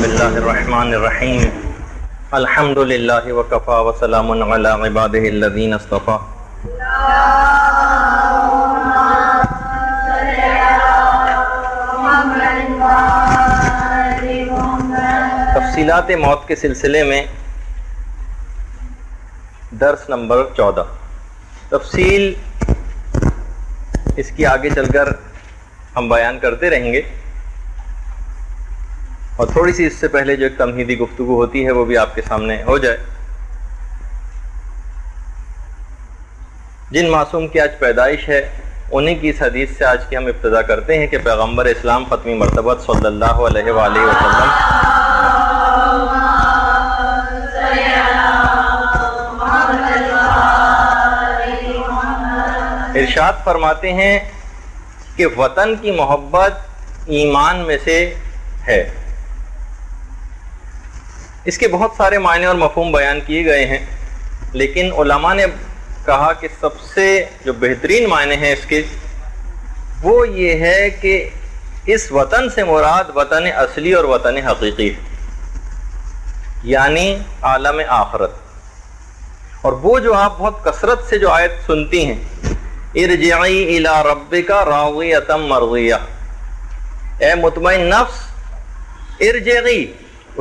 بسم اللہ الرحمن الرحیم الحمد للہ وکفا وسلام علی عبادہ الذین اصطفیٰ. تفصیلات موت کے سلسلے میں درس نمبر 14. تفصیل اس کی آگے چل کر ہم بیان کرتے رہیں گے، اور تھوڑی سی اس سے پہلے جو ایک تمہیدی گفتگو ہوتی ہے وہ بھی آپ کے سامنے ہو جائے. جن معصوم کی آج پیدائش ہے انہیں کی اس حدیث سے آج کی ہم ابتدا کرتے ہیں کہ پیغمبر اسلام ختمی مرتبت صلی اللہ علیہ وآلہ وسلم ارشاد فرماتے ہیں کہ وطن کی محبت ایمان میں سے ہے. اس کے بہت سارے معنی اور مفہوم بیان کیے گئے ہیں، لیکن علماء نے کہا کہ سب سے جو بہترین معنی ہیں اس کے وہ یہ ہے کہ اس وطن سے مراد وطن اصلی اور وطن حقیقی ہے، یعنی عالم آخرت. اور وہ جو آپ بہت کثرت سے جو آیت سنتی ہیں، ارجعی الی ربک راضیۃ مرضیہ، اے مطمئن نفس ارجعی،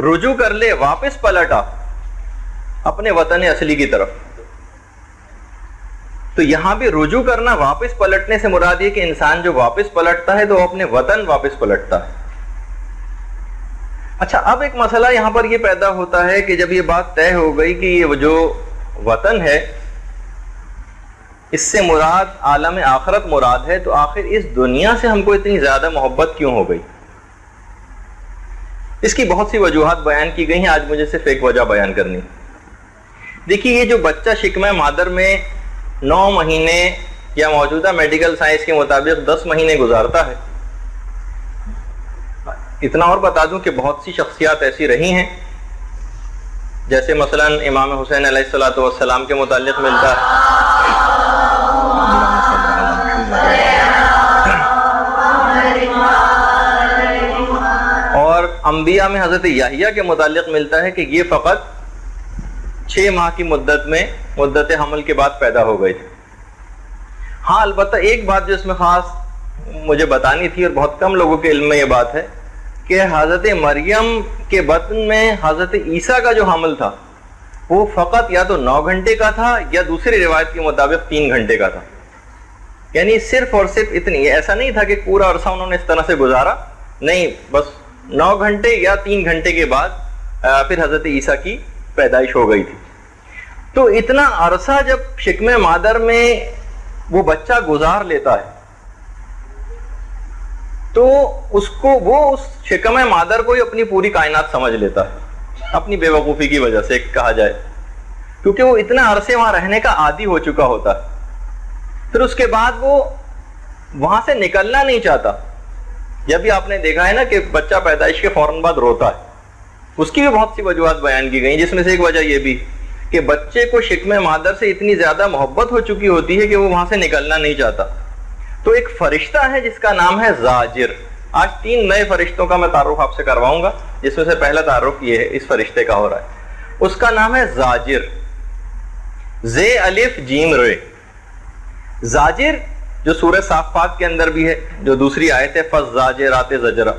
رجوع کر لے، واپس پلٹا اپنے وطن اصلی کی طرف. تو یہاں بھی رجوع کرنا، واپس پلٹنے سے مراد یہ کہ انسان جو واپس پلٹتا ہے تو وہ اپنے وطن واپس پلٹتا ہے. اچھا، اب ایک مسئلہ یہاں پر یہ پیدا ہوتا ہے کہ جب یہ بات طے ہو گئی کہ یہ جو وطن ہے اس سے مراد عالم آخرت مراد ہے، تو آخر اس دنیا سے ہم کو اتنی زیادہ محبت کیوں ہو گئی؟ اس کی بہت سی وجوہات بیان کی گئی ہیں، آج مجھے صرف ایک وجہ بیان کرنی. دیکھیے، یہ جو بچہ شکم مادر میں 9 مہینے یا موجودہ میڈیکل سائنس کے مطابق 10 مہینے گزارتا ہے. اتنا اور بتا دوں کہ بہت سی شخصیات ایسی رہی ہیں، جیسے مثلا امام حسین علیہ السلام کے متعلق ملتا ہے، اور انبیاء میں حضرت یحییٰ کے متعلق ملتا ہے کہ یہ فقط 6 ماہ کی مدت حمل کے بعد پیدا ہو گئے تھے. ہاں، البتہ ایک بات جو اس میں خاص مجھے بتانی تھی اور بہت کم لوگوں کے علم میں یہ بات ہے کہ حضرت مریم کے بطن میں حضرت عیسیٰ کا جو حمل تھا وہ فقط یا تو 9 گھنٹے کا تھا یا دوسری روایت کے مطابق 3 گھنٹے کا تھا. یعنی صرف اور صرف اتنی، ایسا نہیں تھا کہ پورا عرصہ انہوں نے اس طرح سے گزارا، نہیں، بس 9 گھنٹے یا 3 گھنٹے کے بعد پھر حضرت عیسیٰ کی پیدائش ہو گئی تھی. تو اتنا عرصہ جب شکم مادر میں وہ بچہ گزار لیتا ہے تو اس شکم مادر کو ہی اپنی پوری کائنات سمجھ لیتا ہے، اپنی بے وقوفی کی وجہ سے کہا جائے، کیونکہ وہ اتنا عرصے وہاں رہنے کا عادی ہو چکا ہوتا ہے. پھر اس کے بعد وہ وہاں سے نکلنا نہیں چاہتا. جب بھی آپ نے دیکھا ہے نا کہ بچہ پیدائش کے فوراً بعد روتا ہے، اس کی بھی بہت سی وجوہات بیان کی گئی، جس میں سے ایک وجہ یہ بھی کہ بچے کو شکم مادر سے اتنی زیادہ محبت ہو چکی ہوتی ہے کہ وہ وہاں سے نکلنا نہیں چاہتا. تو ایک فرشتہ ہے جس کا نام ہے زاجر. آج 3 نئے فرشتوں کا میں تعارف آپ سے کرواؤں گا، جس میں سے پہلا تعارف یہ ہے اس فرشتے کا ہو رہا ہے. اس کا نام ہے زاجر، زے الف جیم رے. زاجر جو سورہ صافات کے اندر بھی ہے، جو دوسری آیت ہے فَالزَّاجِرَاتِ زَجْرًا،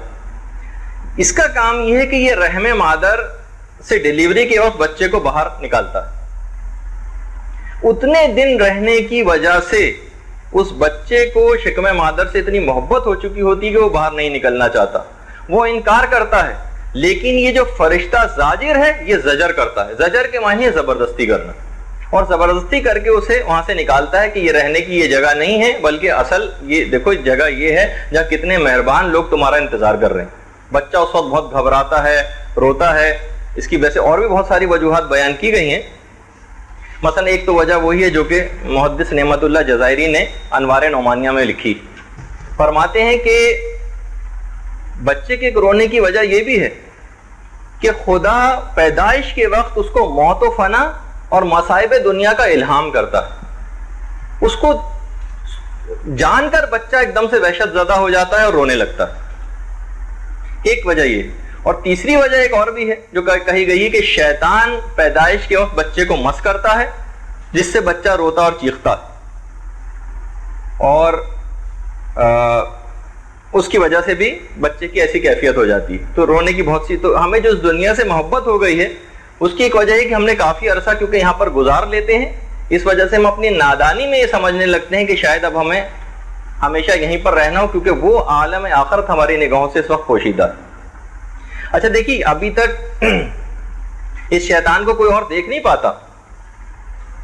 اس کا کام یہ ہے کہ یہ رحم مادر سے ڈیلیوری کے وقت بچے کو باہر نکالتا ہے. اتنے دن رہنے کی وجہ سے اس بچے کو شکم مادر سے اتنی محبت ہو چکی ہوتی ہے کہ وہ باہر نہیں نکلنا چاہتا، وہ انکار کرتا ہے. لیکن یہ جو فرشتہ زاجر ہے یہ زجر کرتا ہے. زجر کے معنی ہے زبردستی کرنا، اور زبردستی کر کے اسے وہاں سے نکالتا ہے کہ یہ رہنے کی یہ جگہ نہیں ہے، بلکہ اصل یہ دیکھو جگہ یہ ہے جہاں کتنے مہربان لوگ تمہارا انتظار کر رہے ہیں. بچہ اس وقت بہت گھبراتا ہے، روتا ہے. اس کی وجہ سے اور بھی بہت ساری وجوہات بیان کی گئی ہیں. مثلا ایک تو وجہ وہی ہے جو کہ محدث نعمت اللہ جزائری نے انوار نعمانیہ میں لکھی. فرماتے ہیں کہ بچے کے رونے کی وجہ یہ بھی ہے کہ خدا پیدائش کے وقت اس کو موت و فنا اور مصائب دنیا کا الہام کرتا ہے. اس کو جان کر بچہ ایک دم سے وحشت زدہ ہو جاتا ہے اور رونے لگتا ہے. ایک وجہ یہ. اور تیسری وجہ ایک اور بھی ہے جو کہی گئی ہے کہ شیطان پیدائش کے وقت بچے کو مس کرتا ہے جس سے بچہ روتا اور چیختا ہے، اور اس کی وجہ سے بھی بچے کی ایسی کیفیت ہو جاتی ہے۔ تو رونے کی بہت سی، تو ہمیں جو اس دنیا سے محبت ہو گئی ہے اس کی ایک وجہ ہے کہ ہم نے کافی عرصہ کیونکہ یہاں پر گزار لیتے ہیں، اس وجہ سے ہم اپنی نادانی میں یہ سمجھنے لگتے ہیں کہ شاید اب ہمیں ہمیشہ یہیں پر رہنا ہو، کیونکہ وہ عالم آخرت ہماری نگاہوں سے اس وقت پوشیدہ ہے۔ اچھا دیکھیے، ابھی تک اس شیطان کو کوئی اور دیکھ نہیں پاتا۔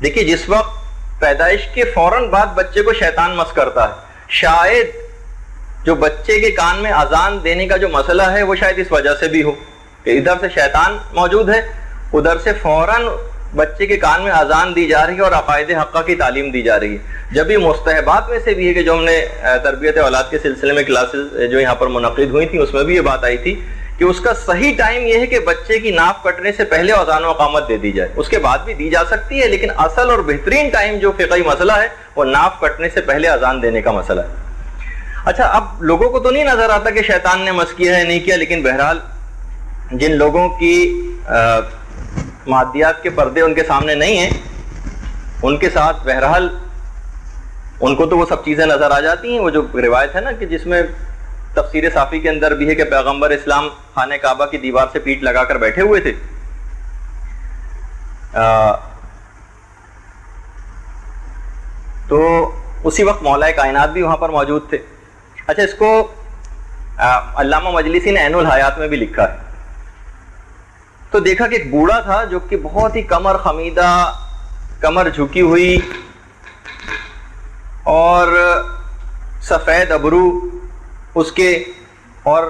دیکھیے جس وقت پیدائش کے فوراً بعد بچے کو شیطان مس کرتا ہے، شاید جو بچے کے کان میں اذان دینے کا جو مسئلہ ہے وہ شاید اس وجہ سے بھی ہو کہ ادھر سے شیطان موجود ہے، ادھر سے فوراً بچے کے کان میں اذان دی جا رہی ہے اور عقائد حقہ کی تعلیم دی جا رہی ہے۔ جب یہ مستحبات میں سے بھی ہے کہ جو ہم نے تربیت اولاد کے سلسلے میں کلاسز جو یہاں پر منعقد ہوئی تھیں اس میں بھی یہ بات آئی تھی کہ اس کا صحیح ٹائم یہ ہے کہ بچے کی ناف کٹنے سے پہلے اذان و اقامت دے دی جائے، اس کے بعد بھی دی جا سکتی ہے، لیکن اصل اور بہترین ٹائم جو فقہی مسئلہ ہے وہ ناف کٹنے سے پہلے اذان دینے کا مسئلہ ہے۔ اچھا، اب لوگوں کو تو نہیں نظر آتا کہ شیطان نے مس کیا ہے نہیں کیا، لیکن بہرحال جن لوگوں کی مادیات کے پردے ان کے سامنے نہیں ہیں ان کے ساتھ بہرحال ان کو تو وہ سب چیزیں نظر آ جاتی ہیں۔ وہ جو روایت ہے نا کہ جس میں تفسیر صافی کے اندر بھی ہے کہ پیغمبر اسلام خانہ کعبہ کی دیوار سے پیٹھ لگا کر بیٹھے ہوئے تھے، تو اسی وقت مولا کائنات بھی وہاں پر موجود تھے۔ اچھا، اس کو علامہ مجلسی نے عین الحیات میں بھی لکھا ہے۔ تو دیکھا کہ ایک بوڑھا تھا جو کہ بہت ہی کمر خمیدہ، کمر جھکی ہوئی اور سفید ابرو اس کے، اور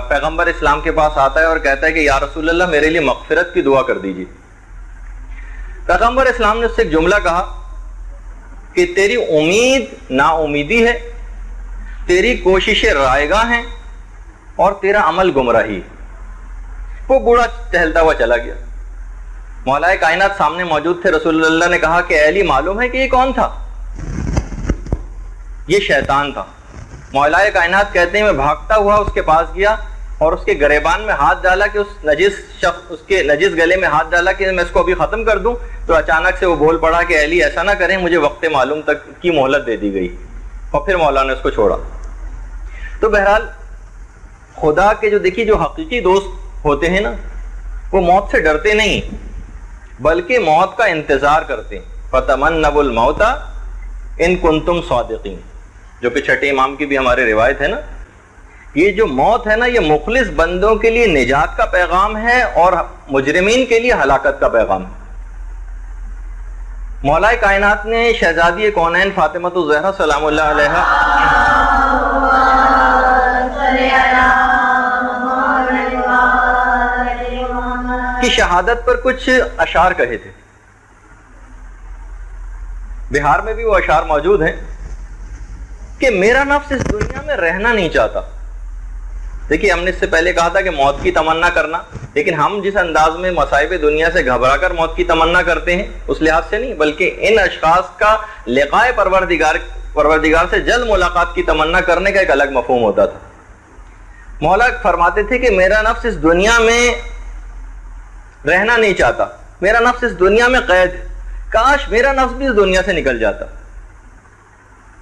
پیغمبر اسلام کے پاس آتا ہے اور کہتا ہے کہ یا رسول اللہ میرے لیے مغفرت کی دعا کر دیجیے۔ پیغمبر اسلام نے اس سے ایک جملہ کہا کہ تیری امید نا امیدی ہے، تیری کوششیں رائگاں ہیں اور تیرا عمل گمراہی۔ وہ بوڑھا ٹہلتا ہوا چلا گیا۔ مولا کائنات سامنے موجود تھے، رسول اللہ نے کہا کہ اے علی معلوم ہے کہ یہ کون تھا؟ یہ شیطان تھا۔ مولا کائنات کہتے ہیں میں بھاگتا ہوا اس کے پاس گیا اور اس کے گریبان میں ہاتھ ڈالا کہ اس نجس شخص، اس کے نجس گلے میں ہاتھ ڈالا کہ میں اس کو ابھی ختم کر دوں، تو اچانک سے وہ بول پڑا کہ علی ایسا نہ کریں، مجھے وقت معلوم تک کی مہلت دے دی گئی، اور پھر مولا نے اس کو چھوڑا۔ تو بہرحال خدا کے جو دیکھیے جو حقیقی دوست ہوتے ہیں نا، وہ موت سے ڈرتے نہیں بلکہ موت کا انتظار کرتے ہیں۔ فَتَمَنَّوُا الْمَوْتَ إِن كُنتُمْ صَادِقِينَ، جو کہ چھٹے امام کی بھی ہمارے روایت ہے نا۔ یہ جو موت ہے نا، یہ مخلص بندوں کے لیے نجات کا پیغام ہے اور مجرمین کے لیے ہلاکت کا پیغام ہے۔ مولا کائنات نے شہزادی کونین فاطمہ الزہرا سلام اللہ علیہا کی شہادت پر کچھ اشعار کہے تھے۔ بہار میں بھی وہ اشعار موجود ہیں کہ میرا نفس اس دنیا میں رہنا نہیں چاہتا۔ دیکھیے، ہم نے اس سے پہلے کہا تھا کہ موت کی تمنا کرنا، لیکن ہم جس انداز میں مصائب دنیا سے گھبرا کر موت کی تمنا کرتے ہیں اس لحاظ سے نہیں، بلکہ ان اشخاص کا لقاء پروردگار سے جلد ملاقات کی تمنا کرنے کا ایک الگ مفہوم ہوتا تھا۔ مولا فرماتے تھے کہ میرا نفس اس دنیا میں رہنا نہیں چاہتا، میرا نفس اس دنیا میں قید ہے، کاش میرا نفس بھی اس دنیا سے نکل جاتا۔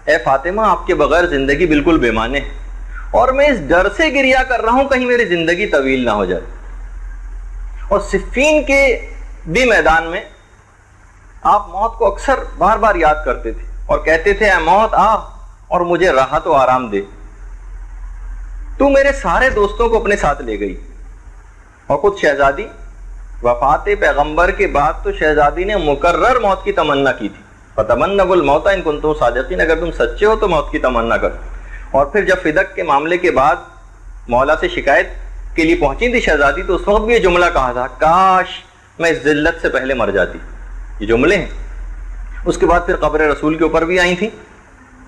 اے فاطمہ، آپ کے بغیر زندگی بالکل بے معنی ہے، اور میں اس ڈر سے گریا کر رہا ہوں کہیں میری زندگی طویل نہ ہو جائے۔ اور صفین کے بھی میدان میں آپ موت کو اکثر بار بار یاد کرتے تھے اور کہتے تھے اے موت آ اور مجھے راحت و آرام دے، تو میرے سارے دوستوں کو اپنے ساتھ لے گئی۔ اور خود شہزادی وفات پیغمبر کے بعد تو شہزادی نے مکرر موت کی تمنا کی تھی، فَتَمَنَّوُا الْمَوْتَ إِن كُنتُمْ صَادِقِينَ، اگر تم سچے ہو تو موت کی تمنا کرو۔ اور پھر جب فدق کے معاملے کے بعد مولا سے شکایت کے لیے پہنچی تھی شہزادی، تو اس وقت بھی یہ جملہ کہا تھا کاش میں اس ذلت سے پہلے مر جاتی۔ یہ جملے ہیں۔ اس کے بعد پھر قبر رسول کے اوپر بھی آئی تھی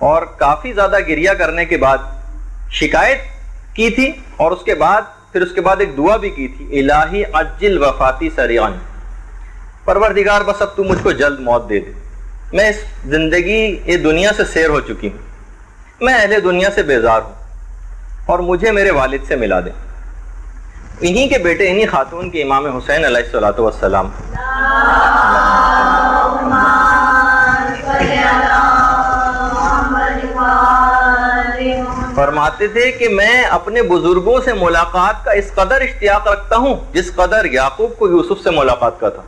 اور کافی زیادہ گریہ کرنے کے بعد شکایت کی تھی، اور اس کے بعد ایک دعا بھی کی تھی، الہی عجل وفاتی سریعاً، پروردگار بس اب تو مجھ کو جلد موت دے دے، میں اس زندگی یہ دنیا سے سیر ہو چکی ہوں، میں اہل دنیا سے بیزار ہوں، اور مجھے میرے والد سے ملا دیں۔ انہی کے بیٹے, انہی خاتون کے امام حسین علیہ الصلوۃ والسلام فرماتے تھے کہ میں اپنے بزرگوں سے ملاقات کا اس قدر اشتیاق رکھتا ہوں جس قدر یعقوب کو یوسف سے ملاقات کا تھا,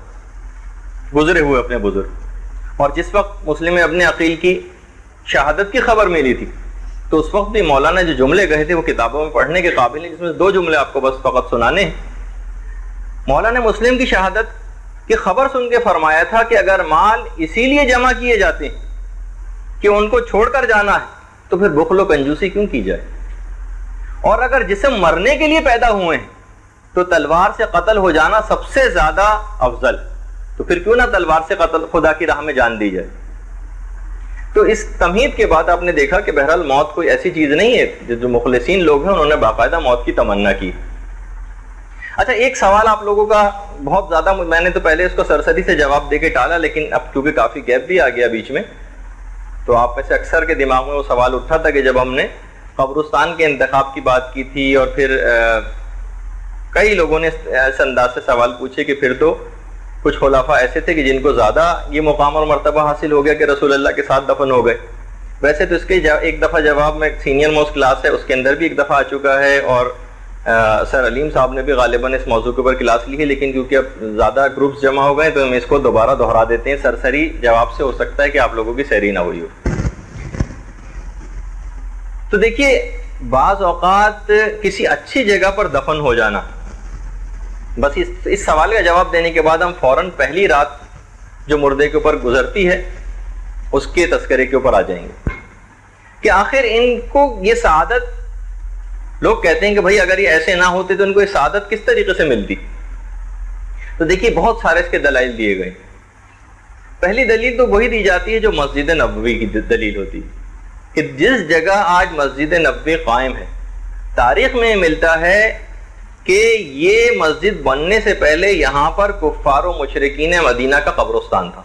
گزرے ہوئے اپنے بزرگ. اور جس وقت مسلم ابن عقیل کی شہادت کی خبر ملی تھی تو اس وقت بھی مولانا جو جملے کہے تھے وہ کتابوں میں پڑھنے کے قابل ہیں, جس میں 2 جملے آپ کو بس فقط سنانے ہیں. مولانا مسلم کی شہادت کی خبر سن کے فرمایا تھا کہ اگر مال اسی لیے جمع کیے جاتے ہیں کہ ان کو چھوڑ کر جانا ہے تو پھر بخل و کنجوسی کیوں کی جائے, اور اگر جسم مرنے کے لیے پیدا ہوئے ہیں تو تلوار سے قتل ہو جانا سب سے زیادہ افضل, تو پھر کیوں نہ تلوار سے قتل خدا کی راہ میں جان دی جائے. تو اس تمہید کے بعد آپ نے دیکھا کہ بہرحال موت کوئی ایسی چیز نہیں ہے, جو مخلصین لوگ ہیں انہوں نے باقاعدہ موت کی تمنا کی. اچھا, ایک سوال آپ لوگوں کا بہت زیادہ, میں نے تو پہلے اس کو سرسری سے جواب دے کے ٹالا, لیکن اب کیونکہ کافی گیپ بھی آ گیا بیچ میں, تو آپ میں سے اکثر کے دماغ میں وہ سوال اٹھا تھا کہ جب ہم نے قبرستان کے انتخاب کی بات کی تھی اور پھر کئی لوگوں نے اس انداز سے سوال پوچھے کہ پھر تو کچھ خلفاء ایسے تھے کہ جن کو زیادہ یہ مقام اور مرتبہ حاصل ہو گیا کہ رسول اللہ کے ساتھ دفن ہو گئے. ویسے تو اس کے ایک دفعہ جواب میں سینئر موسٹ کلاس ہے اس کے اندر بھی ایک دفعہ آ چکا ہے, اور سر علیم صاحب نے بھی غالباً اس موضوع کے اوپر کلاس لی ہے, لیکن کیونکہ اب زیادہ گروپس جمع ہو گئے تو ہم اس کو دوبارہ دہرا دیتے ہیں. سرسری جواب سے ہو سکتا ہے کہ آپ لوگوں کی سیری نہ ہوئی ہو. تو دیکھیے, بعض اوقات کسی اچھی جگہ پر دفن ہو جانا, بس اس سوال کا جواب دینے کے بعد ہم فوراً پہلی رات جو مردے کے اوپر گزرتی ہے اس کے تذکرے کے اوپر آ جائیں گے کہ آخر ان کو یہ سعادت, لوگ کہتے ہیں کہ بھائی اگر یہ ایسے نہ ہوتے تو ان کو یہ سعادت کس طریقے سے ملتی. تو دیکھیے بہت سارے اس کے دلائل دیے گئے. پہلی دلیل تو وہی دی جاتی ہے جو مسجد نبوی کی دلیل ہوتی ہے کہ جس جگہ آج مسجد نبوی قائم ہے, تاریخ میں ملتا ہے کہ یہ مسجد بننے سے پہلے یہاں پر کفار و مشرکین مدینہ کا قبرستان تھا.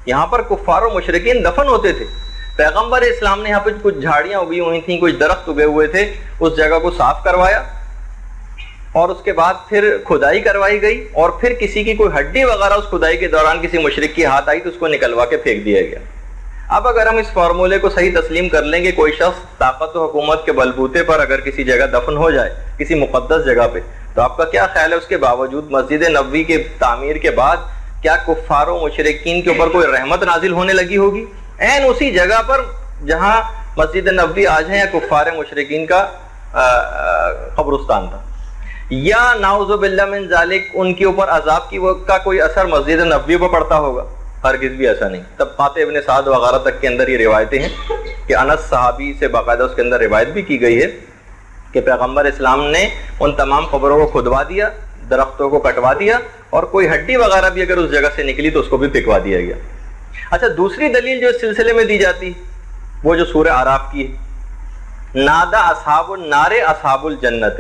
یہاں پر کفار و مشرکین دفن ہوتے تھے. پیغمبر اسلام نے یہاں پہ کچھ جھاڑیاں اگی ہوئی تھیں, کچھ درخت اگے ہوئے تھے, اس جگہ کو صاف کروایا اور اس کے بعد پھر کھدائی کروائی گئی, اور پھر کسی کی کوئی ہڈی وغیرہ اس کھدائی کے دوران کسی مشرک کی ہاتھ آئی تو اس کو نکلوا کے پھینک دیا گیا. اب اگر ہم اس فارمولے کو صحیح تسلیم کر لیں کہ کوئی شخص طاقت و حکومت کے بلبوتے پر اگر کسی جگہ دفن ہو جائے, کسی مقدس جگہ پہ, تو آپ کا کیا خیال ہے اس کے باوجود مسجد نبوی کے تعمیر کے بعد کیا کفار و مشرکین کے اوپر کوئی رحمت نازل ہونے لگی ہوگی؟ این اسی جگہ پر جہاں مسجد نبوی آج ہے یا کفار مشرکین کا قبرستان تھا. یا نعوذ باللہ من ذالک ان کے اوپر عذاب کا کوئی اثر مسجد نبوی پر پڑتا ہوگا؟ ہرگز بھی ایسا نہیں. طبقات ابن سعد وغیرہ تک کے اندر یہ روایتیں ہیں کہ انس صحابی سے باقاعدہ اس کے اندر روایت بھی کی گئی ہے کہ پیغمبر اسلام نے ان تمام قبروں کو کھدوا دیا, درختوں کو کٹوا دیا, اور کوئی ہڈی وغیرہ بھی اگر اس جگہ سے نکلی تو اس کو بھی پھینکوا دیا گیا. اچھا, دوسری دلیل جو اس سلسلے میں دی جاتی وہ جو سورہ اعراف کی ہے, نادا اصحاب النار اصحاب الجنت,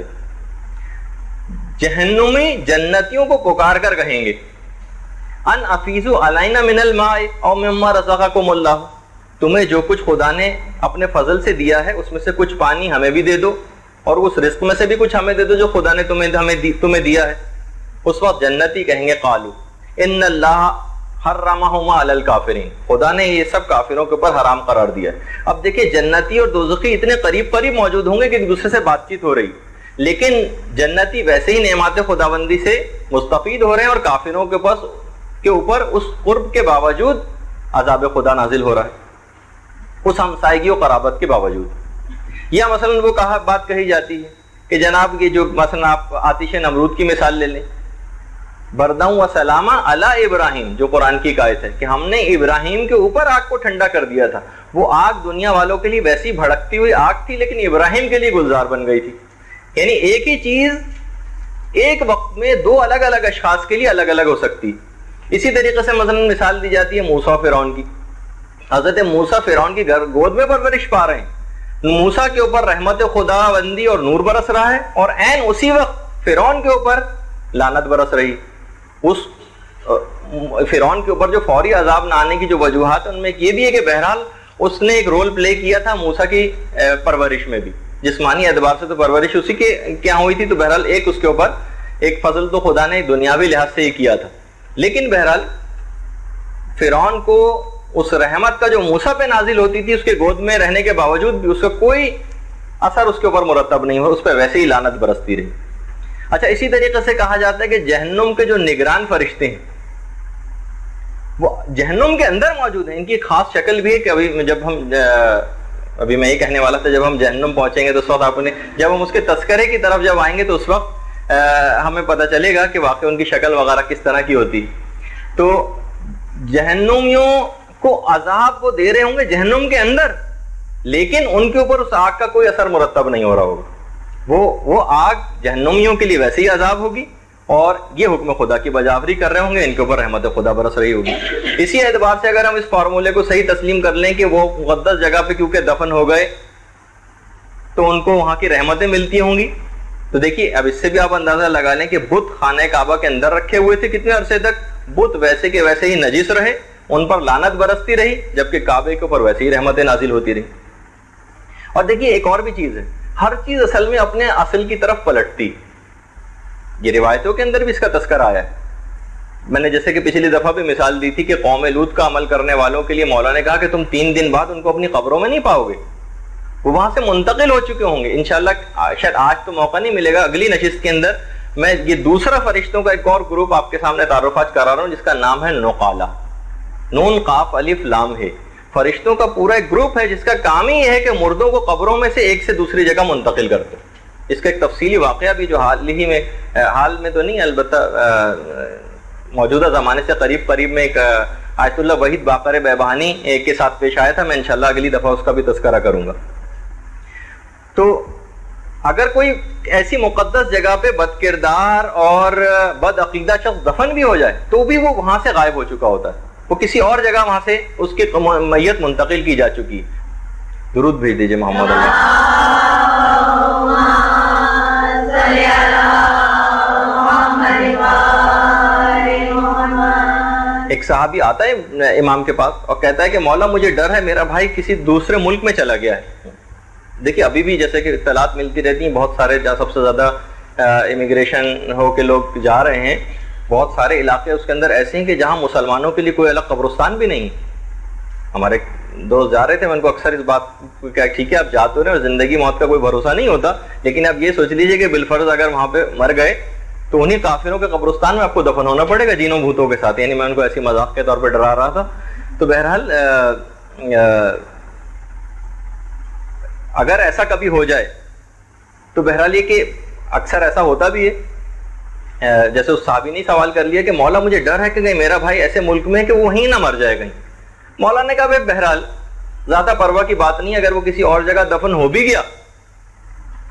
جہنمی جنتیوں کو پکار کر کہیں گے ان افیزوا علینا من الماء او مما رزقکم اللہ, تمہیں جو کچھ خدا نے اپنے فضل سے دیا ہے اس میں سے کچھ پانی ہمیں بھی دے دو, اور اس رزق میں سے بھی کچھ ہمیں دے دو جو خدا نے تمہیں دیا ہے. اس وقت جنتی کہیں گے قالو ان اللہ حرمہما علی الکافرین, خدا نے یہ سب کافروں کے اوپر حرام قرار دیا ہے. اب دیکھیں جنتی اور دوزخی اتنے قریب قریب موجود ہوں گے کہ ایک دوسرے سے بات چیت ہو رہی, لیکن جنتی ویسے ہی نعمات خداوندی سے مستفید ہو رہے ہیں اور کافروں کے اوپر اس قرب کے باوجود عذاب خدا نازل ہو رہا ہے, اس ہمسائیگی و قرابت کے باوجود. یا مثلا وہ بات کہی جاتی ہے کہ جناب یہ جو مثلا آپ آتش نمرود کی مثال لے لیں, برداں و سلامہ علی ابراہیم, جو قرآن کی آیت ہے کہ ہم نے ابراہیم کے اوپر آگ کو ٹھنڈا کر دیا تھا. وہ آگ دنیا والوں کے لیے ویسی بھڑکتی ہوئی آگ تھی لیکن ابراہیم کے لیے گلزار بن گئی تھی. یعنی ایک ہی چیز ایک وقت میں دو الگ الگ اشخاص کے لیے الگ الگ ہو سکتی. اسی طریقے سے مثلا مثال دی جاتی ہے موسیٰ فرعون کی. حضرت موسیٰ فرعون کی گود میں پرورش پا رہے ہیں, موسیٰ کے اوپر رحمت خداوندی اور نور برس رہا ہے, اور عین اسی وقت فرعون کے اوپر لعنت برس رہی. اس فرعون کے اوپر جو فوری عذاب نہ آنے کی جو وجوہات ان میں یہ بھی ہے کہ بہرحال اس نے ایک رول پلے کیا تھا موسیٰ کی پرورش میں بھی, جسمانی اعتبار سے تو پرورش اسی کے کیا ہوئی تھی, تو بہرحال ایک اس کے اوپر ایک فضل تو خدا نے دنیاوی لحاظ سے ہی کیا تھا. لیکن بہرحال فرعون کو اس رحمت کا جو موسیٰ پہ نازل ہوتی تھی اس کے گود میں رہنے کے باوجود بھی اس کا کوئی اثر اس کے اوپر مرتب نہیں ہوا, اس پہ ویسے ہی لعنت برستی رہی. اچھا, اسی طریقے سے کہا جاتا ہے کہ جہنم کے جو نگران فرشتے ہیں وہ جہنم کے اندر موجود ہیں. ان کی خاص شکل بھی ہے کہ ابھی میں یہ کہنے والا تھا, جب ہم جہنم پہنچیں گے تو اس وقت جب ہم اس کے تذکرے کی طرف جب آئیں گے تو اس وقت ہمیں پتہ چلے گا کہ واقعی ان کی شکل وغیرہ کس طرح کی ہوتی. تو جہنمیوں کو عذاب وہ دے رہے ہوں گے جہنم کے اندر, لیکن ان کے اوپر اس آگ کا کوئی اثر مرتب نہیں ہو رہا ہوگا. وہ آگ جہنمیوں کے لیے ویسے ہی عذاب ہوگی, اور یہ حکم خدا کی بجاوری کر رہے ہوں گے, ان کے اوپر رحمت خدا برس رہی ہوگی. اسی اعتبار سے اگر ہم اس فارمولے کو صحیح تسلیم کر لیں کہ وہ مقدس جگہ پہ کیونکہ دفن ہو گئے تو ان کو وہاں کی رحمتیں ملتی ہوں گی, تو دیکھیے اب اس سے بھی آپ اندازہ لگا لیں کہ بت خانہ کعبہ کے اندر رکھے ہوئے تھے کتنے عرصے تک, بت ویسے کے ویسے ہی نجس رہے, ان پر لعنت برستی رہی, جبکہ کعبے کے اوپر ویسے ہی رحمتیں نازل ہوتی رہی. اور دیکھیے ایک اور بھی چیز ہے, ہر چیز اصل میں اپنے اصل کی طرف پلٹتی. یہ روایتوں کے اندر بھی اس کا تذکرہ آیا ہے. میں نے جیسے کہ پچھلی دفعہ بھی مثال دی تھی کہ قوم لوط کا عمل کرنے والوں کے لیے مولا نے کہا کہ تم 3 دن بعد ان کو اپنی قبروں میں نہیں پاؤ گے, وہ وہاں سے منتقل ہو چکے ہوں گے. انشاءاللہ شاید آج تو موقع نہیں ملے گا, اگلی نشست کے اندر میں یہ دوسرا فرشتوں کا ایک اور گروپ آپ کے سامنے تعارفات کرا رہا ہوں جس کا نام ہے نقالہ, نون قاف الف لام ہے. فرشتوں کا پورا ایک گروپ ہے جس کا کام ہی یہ ہے کہ مردوں کو قبروں میں سے ایک سے دوسری جگہ منتقل کرتے. اس کا ایک تفصیلی واقعہ بھی جو حال میں تو نہیں, البتہ موجودہ زمانے سے قریب میں ایک آیت اللہ وحید باقر بیبانی کے ساتھ پیش آیا تھا. میں انشاءاللہ اگلی دفعہ اس کا بھی تذکرہ کروں گا. تو اگر کوئی ایسی مقدس جگہ پہ بد کردار اور بد عقیدہ شخص دفن بھی ہو جائے تو بھی وہ وہاں سے غائب ہو چکا ہوتا ہے, وہ کسی اور جگہ وہاں سے اس کی میت منتقل کی جا چکی. درود بھیج دیجئے محمد ایک صحابی آتا ہے امام کے پاس اور کہتا ہے کہ مولا مجھے ڈر ہے, میرا بھائی کسی دوسرے ملک میں چلا گیا ہے. دیکھیے ابھی بھی جیسے کہ اطلاعات ملتی رہتی ہیں, بہت سارے جہاں سب سے زیادہ امیگریشن ہو کے لوگ جا رہے ہیں, بہت سارے علاقے اس کے اندر ایسے ہیں کہ جہاں مسلمانوں کے لیے کوئی الگ قبرستان بھی نہیں. ہمارے دوست جا رہے تھے, میں ان کو اکثر اس بات کو کہا ٹھیک ہے آپ جاتے رہے, اور زندگی موت کا کوئی بھروسہ نہیں ہوتا, لیکن آپ یہ سوچ لیجئے کہ بالفرض اگر وہاں پہ مر گئے تو انہیں کافروں کے قبرستان میں آپ کو دفن ہونا پڑے گا جینوں بھوتوں کے ساتھ. یعنی میں ان کو ایسی مذاق کے طور پہ ڈرا رہا تھا. تو بہرحال اگر ایسا کبھی ہو جائے تو بہرحال یہ کہ اکثر ایسا ہوتا بھی ہے, جیسے اس صحابی نے سوال کر لیا کہ مولا مجھے ڈر ہے کہ کہیں میرا بھائی ایسے ملک میں ہے کہ وہ وہیں نہ مر جائے کہیں. مولا نے کہا بہرحال زیادہ پرواہ کی بات نہیں, اگر وہ کسی اور جگہ دفن ہو بھی گیا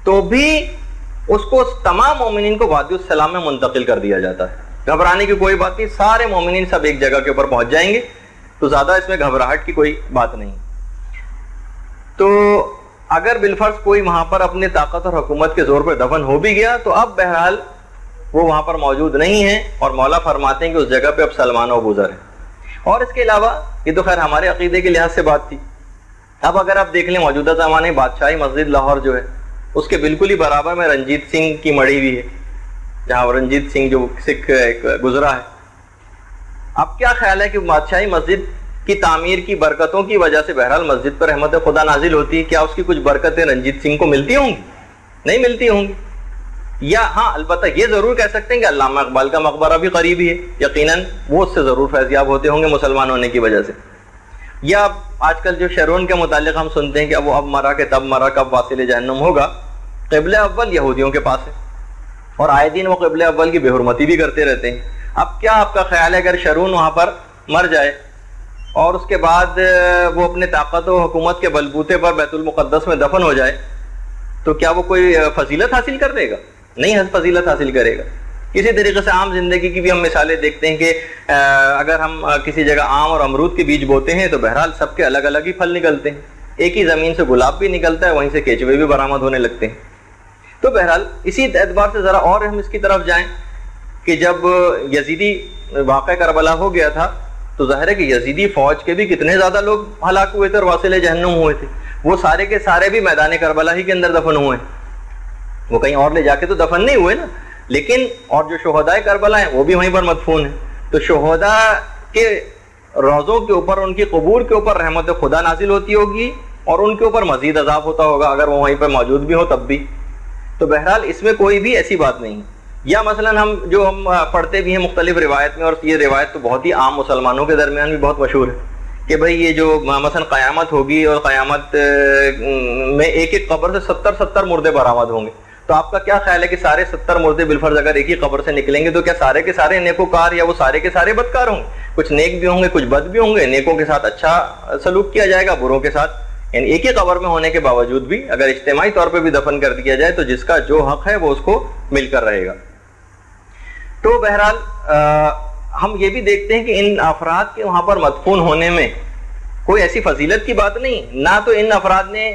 تو بھی اس کو تمام مومنین کو وادی السلام میں منتقل کر دیا جاتا ہے. گھبرانے کی کوئی بات نہیں, سارے مومنین سب ایک جگہ کے اوپر پہنچ جائیں گے, تو زیادہ اس میں گھبراہٹ کی کوئی بات نہیں. تو اگر بالفرض کوئی وہاں پر اپنے طاقت اور حکومت کے زور پر دفن ہو بھی گیا تو اب بہرحال وہ وہاں پر موجود نہیں ہے, اور مولا فرماتے ہیں کہ اس جگہ پہ اب سلمان و ابوذر ہے. اور اس کے علاوہ یہ تو خیر ہمارے عقیدے کے لحاظ سے بات تھی. اب اگر آپ دیکھ لیں موجودہ زمانے بادشاہی مسجد لاہور جو ہے اس کے بالکل ہی برابر میں رنجیت سنگھ کی مڑی ہوئی ہے, جہاں رنجیت سنگھ جو سکھ گزرا ہے. اب کیا خیال ہے کہ بادشاہی مسجد کی تعمیر کی برکتوں کی وجہ سے بہرحال مسجد پر رحمت خدا نازل ہوتی ہے, کیا اس کی کچھ برکتیں رنجیت سنگھ کو ملتی ہوں گی؟ نہیں ملتی ہوں گی. یا ہاں البتہ یہ ضرور کہہ سکتے ہیں کہ علامہ اقبال کا مقبرہ بھی قریب ہی ہے, یقیناً وہ اس سے ضرور فیضیاب ہوتے ہوں گے مسلمان ہونے کی وجہ سے. یا آج کل جو شرون کے متعلق ہم سنتے ہیں کہ اب مرا کہ تب مرا, کب واصل جہنم ہوگا, قبل اول یہودیوں کے پاس ہے, اور آئے دن وہ قبل اول کی بے حرمتی بھی کرتے رہتے ہیں. اب کیا آپ کا خیال ہے اگر شرون وہاں پر مر جائے اور اس کے بعد وہ اپنے طاقت و حکومت کے بلبوتے پر بیت المقدس میں دفن ہو جائے تو کیا وہ کوئی فضیلت حاصل کر دے گا؟ نہیں فضیلت حاصل کرے گا. اسی طریقے سے عام زندگی کی بھی ہم مثالیں دیکھتے ہیں کہ اگر ہم کسی جگہ آم اور امرود کے بیج بوتے ہیں تو بہرحال سب کے الگ الگ ہی پھل نکلتے ہیں, ایک ہی زمین سے گلاب بھی نکلتا ہے, وہیں سے کیچوے بھی برآمد ہونے لگتے ہیں. تو بہرحال اسی اعتبار سے ذرا اور ہم اس کی طرف جائیں کہ جب یزیدی واقعہ کربلا ہو گیا تھا تو ظاہر ہے کہ یزیدی فوج کے بھی کتنے زیادہ لوگ ہلاک ہوئے تھے اور واصل جہنم ہوئے تھے. وہ سارے کے سارے بھی میدان کربلا ہی کے اندر دفن ہوئے ہیں, وہ کہیں اور لے جا کے تو دفن نہیں ہوئے نا, لیکن اور جو شہدائے کربلا ہیں وہ بھی وہیں پر مدفون ہیں. تو شہداء کے روضوں کے اوپر, ان کی قبور کے اوپر رحمت خدا نازل ہوتی ہوگی, اور ان کے اوپر مزید عذاب ہوتا ہوگا اگر وہ وہیں پہ موجود بھی ہو تب بھی. تو بہرحال اس میں کوئی بھی ایسی بات نہیں. یا مثلا ہم پڑھتے بھی ہیں مختلف روایت میں, اور یہ روایت تو بہت ہی عام مسلمانوں کے درمیان بھی بہت مشہور ہے کہ بھئی یہ جو مثلا قیامت ہوگی اور قیامت میں ایک ایک قبر سے 70 مردے برآمد ہوں گے. تو آپ کا کیا خیال ہے کہ سارے 70 مردے بالفرض اگر ایک ہی قبر سے نکلیں گے تو کیا سارے کے سارے نیکوکار یا وہ سارے کے سارے بدکار ہوں گے؟ کچھ نیک بھی ہوں گے, کچھ بد بھی ہوں گے. نیکوں کے ساتھ اچھا سلوک کیا جائے گا, بروں کے ساتھ, یعنی ایک ہی قبر میں ہونے کے باوجود بھی اگر اجتماعی طور پہ بھی دفن کر دیا جائے تو جس کا جو حق ہے وہ اس کو مل کر رہے گا. تو بہرحال ہم یہ بھی دیکھتے ہیں کہ ان افراد کے وہاں پر مدفون ہونے میں کوئی ایسی فضیلت کی بات نہیں. نہ تو ان افراد نے,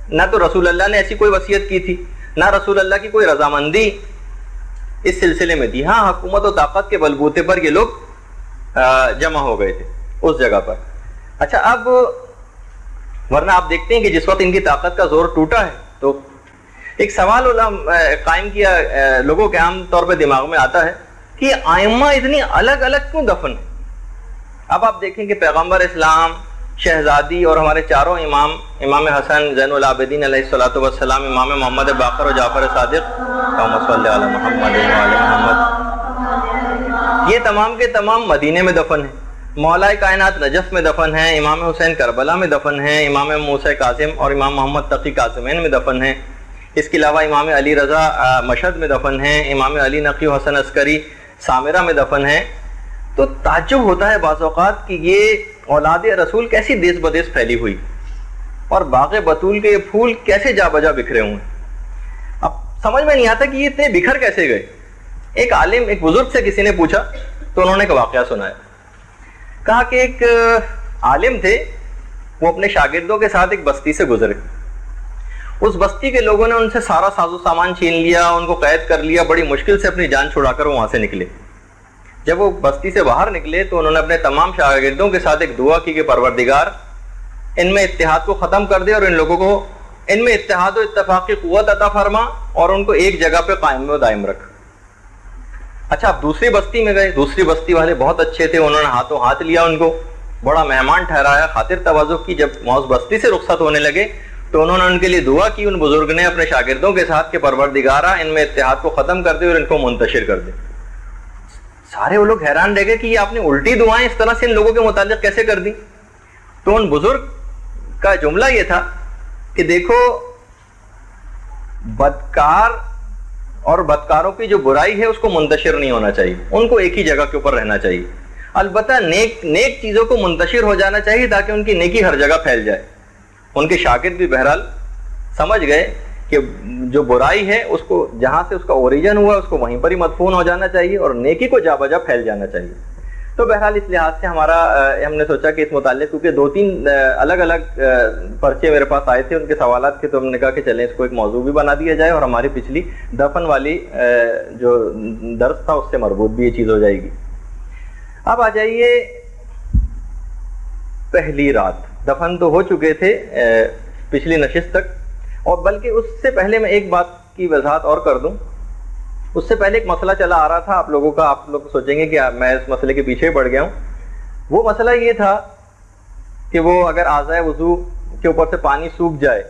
نہ تو رسول اللہ نے ایسی کوئی وصیت کی تھی, نہ رسول اللہ کی کوئی رضامندی اس سلسلے میں تھی. ہاں, حکومت و طاقت کے بلبوتے پر یہ لوگ جمع ہو گئے تھے اس جگہ پر. اچھا, اب ورنہ آپ دیکھتے ہیں کہ جس وقت ان کی طاقت کا زور ٹوٹا ہے تو ایک سوال قائم کیا لوگوں کے عام طور پہ دماغ میں آتا ہے کہ ائمہ اتنی الگ الگ کیوں دفن ہیں؟ اب آپ دیکھیں کہ پیغمبر اسلام, شہزادی اور ہمارے چاروں امام, امام حسن زین العابدین علیہ الصلوۃ والسلام, امام محمد باقر و جعفر صادق, اللہم صلی علی محمد و علی محمد, یہ تمام کے تمام مدینے میں دفن ہیں. مولا کائنات نجف میں دفن ہیں, امام حسین کربلا میں دفن ہیں, امام موسیٰ کاظم اور امام محمد تقی کاظمین میں دفن ہیں. اس کے علاوہ امام علی رضا مشہد میں دفن ہیں, امام علی نقی و حسن عسکری سامرہ میں دفن ہیں. تو تعجب ہوتا ہے بعض اوقات کہ یہ اولاد رسول کیسی دیس بدیس پھیلی ہوئی, اور باغ بطول کے یہ پھول کیسے جا بجا بکھرے ہوئے. اب سمجھ میں نہیں آتا کہ یہ اتنے بکھر کیسے گئے. ایک عالم, ایک بزرگ سے کسی نے پوچھا تو انہوں نے ایک واقعہ سنایا. کہا کہ ایک عالم تھے, وہ اپنے شاگردوں کے ساتھ ایک بستی سے گزرے. اس بستی کے لوگوں نے ان سے سارا ساز و سامان چھین لیا, ان کو قید کر لیا, بڑی مشکل سے اپنی جان چھڑا کر وہاں سے نکلے. جب وہ بستی سے باہر نکلے تو انہوں نے اپنے تمام شاگردوں کے ساتھ ایک دعا کی کہ پروردگار ان میں اتحاد کو ختم کر دے اور ان لوگوں کو ان میں اتحاد و اتفاق کی قوت عطا فرما اور ان کو ایک جگہ پہ قائم و دائم رکھ. اچھا, آپ دوسری بستی میں گئے. دوسری بستی والے بہت اچھے تھے, انہوں نے ہاتھوں ہاتھ لیا, ان کو بڑا مہمان ٹھہرایا, خاطر تواضع کی. جب اس بستی سے رخصت ہونے لگے تو انہوں نے ان کے لیے دعا کی, ان بزرگ نے اپنے شاگردوں کے ساتھ کہ پروردگارا ان میں اتحاد کو ختم کر دے اور ان کو منتشر کر دے. سارے وہ لوگ حیران رہ گئے کہ یہ آپ نے الٹی دعائیں اس طرح سے ان لوگوں کے متعلق کیسے کر دی. تو ان بزرگ کا جملہ یہ تھا کہ دیکھو, بدکار اور بدکاروں کی جو برائی ہے اس کو منتشر نہیں ہونا چاہیے, ان کو ایک ہی جگہ کے اوپر رہنا چاہیے. البتہ نیک چیزوں کو منتشر ہو جانا چاہیے تاکہ ان کی نیکی ہر جگہ پھیل جائے. ان کے شاگرد بھی بہرحال سمجھ گئے کہ جو برائی ہے اس کو جہاں سے اس کا اوریجن ہوا اس کو وہیں پر ہی مدفون ہو جانا چاہیے اور نیکی کو جا بجا پھیل جانا چاہیے. تو بہرحال اس لحاظ سے ہم نے سوچا کہ اس متعلق, کیونکہ 2-3 الگ الگ پرچے میرے پاس آئے تھے ان کے سوالات کے, تو ہم نے کہا کہ چلیں اس کو ایک موضوع بھی بنا دیا جائے اور ہماری پچھلی دفن والی جو درس تھا اس سے مربوط بھی یہ چیز ہو جائے گی. اب آ جائیے پہلی رات. دفن تو ہو چکے تھے پچھلی نشست تک, اور بلکہ اس سے پہلے میں ایک بات کی وضاحت اور کر دوں. اس سے پہلے ایک مسئلہ چلا آ رہا تھا آپ لوگوں کا, آپ لوگ سوچیں گے کہ میں اس مسئلے کے پیچھے پڑ گیا ہوں. وہ مسئلہ یہ تھا کہ وہ اگر اعضائے وضو کے اوپر سے پانی سوکھ جائے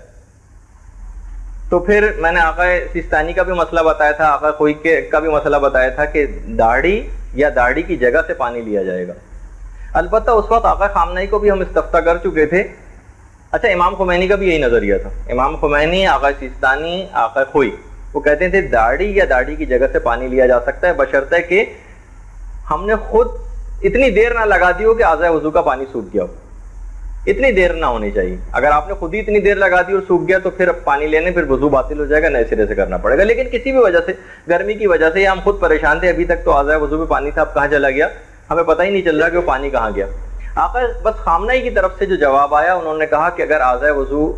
تو پھر میں نے آقا سیستانی کا بھی مسئلہ بتایا تھا, آقا خوئی کا بھی مسئلہ بتایا تھا کہ داڑھی یا داڑھی کی جگہ سے پانی لیا جائے گا. البتہ اس وقت آقا خامنہئی کو بھی ہم استفتاء کر چکے تھے. اچھا, امام خمینی کا بھی یہی نظریہ تھا. امام خمینی, آقا سیستانی, آقا خوئی, وہ کہتے تھے داڑھی یا داڑھی کی جگہ سے پانی لیا جا سکتا ہے بشرطے کہ ہم نے خود اتنی دیر نہ لگا دی ہو کہ اعضائے وضو کا پانی سوکھ گیا ہو. اتنی دیر نہ ہونی چاہیے. اگر آپ نے خود ہی اتنی دیر لگا دی اور سوکھ گیا تو پھر پانی لینے پھر وضو باطل ہو جائے گا, نئے سرے سے کرنا پڑے گا. لیکن کسی بھی وجہ سے, گرمی کی وجہ سے, یا ہم خود پریشان تھے, ابھی تک تو اعضائے وضو میں پانی تھا, اب کہاں چلا گیا ہمیں پتہ ہی نہیں چل رہا کہ وہ پانی کہاں گیا. آقا بس خامنہئی کی طرف سے جو جواب آیا, انہوں نے کہا کہ اگر اعضائے وضو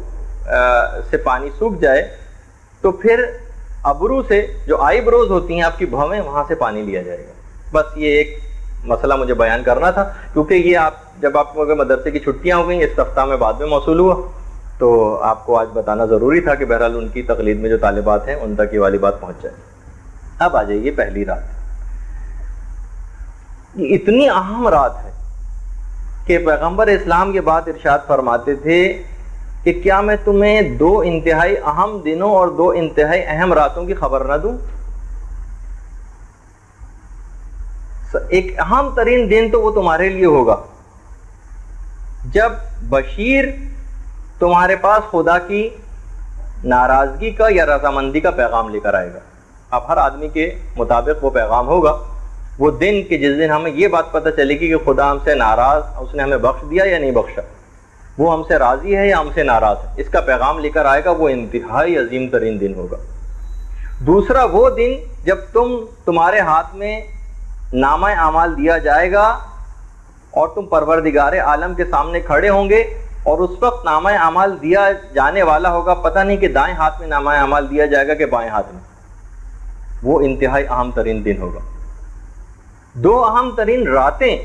سے پانی سوکھ جائے تو پھر ابرو سے, جو آئی بروز ہوتی ہیں آپ کی بھویں, وہاں سے پانی لیا جائے گا. بس یہ ایک مسئلہ مجھے بیان کرنا تھا, کیونکہ یہ آپ جب آپ کو مدرسے کی چھٹیاں ہو گئیں, استفتاء میں بعد میں موصول ہوا, تو آپ کو آج بتانا ضروری تھا کہ بہرحال ان کی تقلید میں جو طالبات ہیں ان تک یہ والی بات پہنچ جائے. اب آ جائیے پہلی رات. یہ اتنی اہم رات ہے کہ پیغمبر اسلام کے بعد ارشاد فرماتے تھے کہ کیا میں تمہیں 2 انتہائی اہم دنوں اور 2 انتہائی اہم راتوں کی خبر نہ دوں؟ ایک اہم ترین دن تو وہ تمہارے لیے ہوگا جب بشیر تمہارے پاس خدا کی ناراضگی کا یا رضامندی کا پیغام لے کر آئے گا. اب ہر آدمی کے مطابق وہ پیغام ہوگا. وہ دن کہ جس دن ہمیں یہ بات پتہ چلے گی کہ خدا ہم سے ناراض، اس نے ہمیں بخش دیا یا نہیں بخشا، وہ ہم سے راضی ہے یا ہم سے ناراض ہے، اس کا پیغام لے کر آئے گا. وہ انتہائی عظیم ترین دن ہوگا. دوسرا وہ دن جب تمہارے ہاتھ میں نامہ اعمال دیا جائے گا اور تم پروردگار عالم کے سامنے کھڑے ہوں گے، اور اس وقت نامہ اعمال دیا جانے والا ہوگا، پتہ نہیں کہ دائیں ہاتھ میں نامہ اعمال دیا جائے گا کہ بائیں ہاتھ میں. وہ انتہائی اہم ترین دن ہوگا. 2 اہم ترین راتیں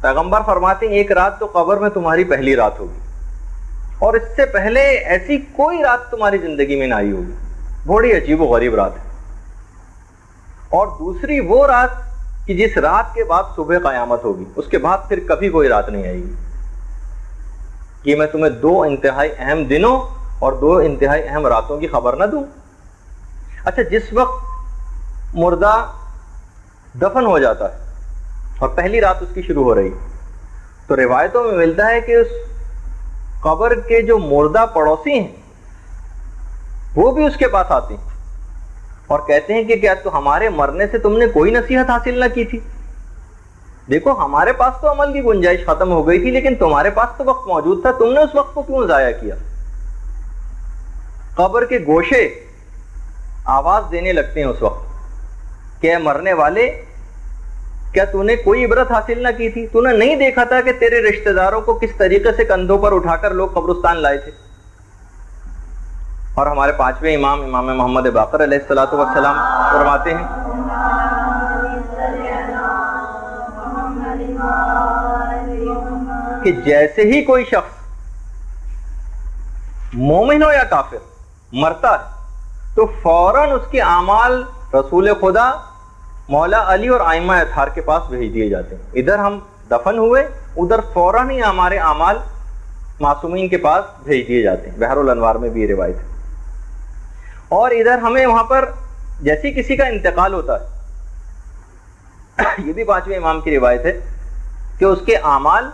پیغمبر فرماتے ہیں. ایک رات تو قبر میں تمہاری پہلی رات ہوگی، اور اس سے پہلے ایسی کوئی رات تمہاری زندگی میں نہ آئی ہوگی. بڑی عجیب و غریب رات ہے. اور دوسری وہ رات کہ جس رات کے بعد صبح قیامت ہوگی، اس کے بعد پھر کبھی کوئی رات نہیں آئے گی. کہ میں تمہیں 2 انتہائی اہم دنوں اور 2 انتہائی اہم راتوں کی خبر نہ دوں. اچھا، جس وقت مردہ دفن ہو جاتا ہے اور پہلی رات اس کی شروع ہو رہی، تو روایتوں میں ملتا ہے کہ اس قبر کے جو مردہ پڑوسی ہیں وہ بھی اس کے پاس آتے ہیں اور کہتے ہیں کہ کیا تو ہمارے مرنے سے تم نے کوئی نصیحت حاصل نہ کی تھی؟ دیکھو، ہمارے پاس تو عمل کی گنجائش ختم ہو گئی تھی، لیکن تمہارے پاس تو وقت موجود تھا، تم نے اس وقت کو کیوں ضائع کیا؟ قبر کے گوشے آواز دینے لگتے ہیں اس وقت کہ اے مرنے والے، کیا تو نے کوئی عبرت حاصل نہ کی تھی؟ تو نے نہیں دیکھا تھا کہ تیرے رشتہ داروں کو کس طریقے سے کندھوں پر اٹھا کر لوگ قبرستان لائے تھے؟ اور ہمارے 5ویں امام محمد باقر علیہ الصلوۃ والسلام فرماتے ہیں کہ جیسے ہی کوئی شخص مومن ہو یا کافر مرتا ہے تو فوراً اس کے اعمال رسول خدا مولا علی اور ائمہ اطہار کے پاس بھیج دیے جاتے ہیں. ادھر ہم دفن ہوئے، ادھر فوراً ہی ہمارے اعمال معصومین کے پاس بھیج دیے جاتے ہیں. بحر الانوار میں بھی یہ روایت ہے. اور ادھر ہمیں وہاں پر جیسی کسی کا انتقال ہوتا ہے، یہ بھی 5ویں امام کی روایت ہے کہ اس کے اعمال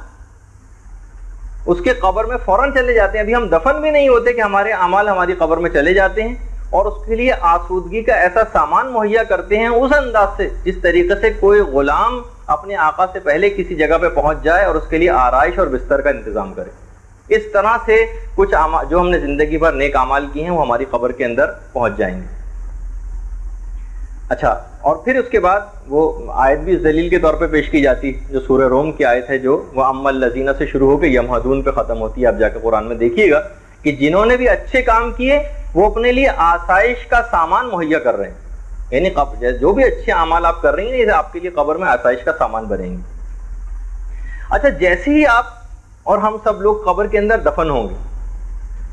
اس کے قبر میں فوراً چلے جاتے ہیں. ابھی ہم دفن بھی نہیں ہوتے کہ ہمارے اعمال ہماری قبر میں چلے جاتے ہیں، اور اس کے لیے آسودگی کا ایسا سامان مہیا کرتے ہیں اس انداز سے جس طریقے سے کوئی غلام اپنے آقا سے پہلے کسی جگہ پہ پہنچ جائے اور اس کے لیے آرائش اور بستر کا انتظام کرے. اس طرح سے کچھ جو ہم نے زندگی بھر نیک اعمال کیے ہیں وہ ہماری قبر کے اندر پہنچ جائیں گے. اچھا، اور پھر اس کے بعد وہ آیت بھی اس دلیل کے طور پہ پیش کی جاتی جو سورہ روم کی آیت ہے، جو وہ اما الذین سے شروع ہو کے یمہدون پہ ختم ہوتی ہے. آپ جا کے قرآن میں دیکھیے گا کہ جنہوں نے بھی اچھے کام کیے وہ اپنے لیے آسائش کا سامان مہیا کر رہے ہیں. یعنی جو بھی اچھے اعمال آپ کر رہی ہیں یہ آپ کے لیے قبر میں آسائش کا سامان بنیں گے. اچھا، جیسے ہی آپ اور ہم سب لوگ قبر کے اندر دفن ہوں گے،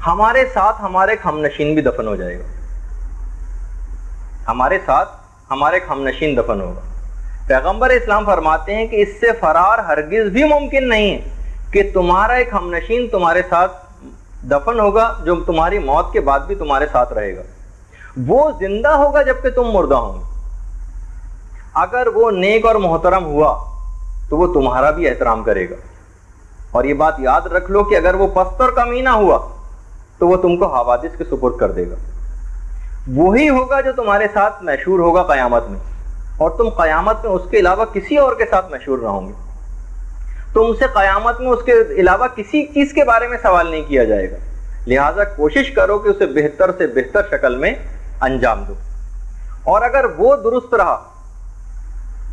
ہمارے ساتھ ہمارے ایک ہمنشین بھی دفن ہو جائے گا. ہمارے ساتھ ہمارے ایک ہمنشین دفن ہوگا. پیغمبر اسلام فرماتے ہیں کہ اس سے فرار ہرگز بھی ممکن نہیں ہے کہ تمہارا ایک ہمنشین تمہارے ساتھ دفن ہوگا جو تمہاری موت کے بعد بھی تمہارے ساتھ رہے گا. وہ زندہ ہوگا جبکہ تم مردہ ہوں گے. اگر وہ نیک اور محترم ہوا تو وہ تمہارا بھی احترام کرے گا. اور یہ بات یاد رکھ لو کہ اگر وہ پست اور کمینہ ہوا تو وہ تم کو حوادث کے سپرد کر دے گا. وہی ہوگا جو تمہارے ساتھ مشہور ہوگا قیامت میں، اور تم قیامت میں اس کے علاوہ کسی اور کے ساتھ مشہور نہ ہوں گے. تم سے قیامت میں اس کے علاوہ کسی چیز کے بارے میں سوال نہیں کیا جائے گا. لہٰذا کوشش کرو کہ اسے بہتر سے بہتر شکل میں انجام دو. اور اگر وہ درست رہا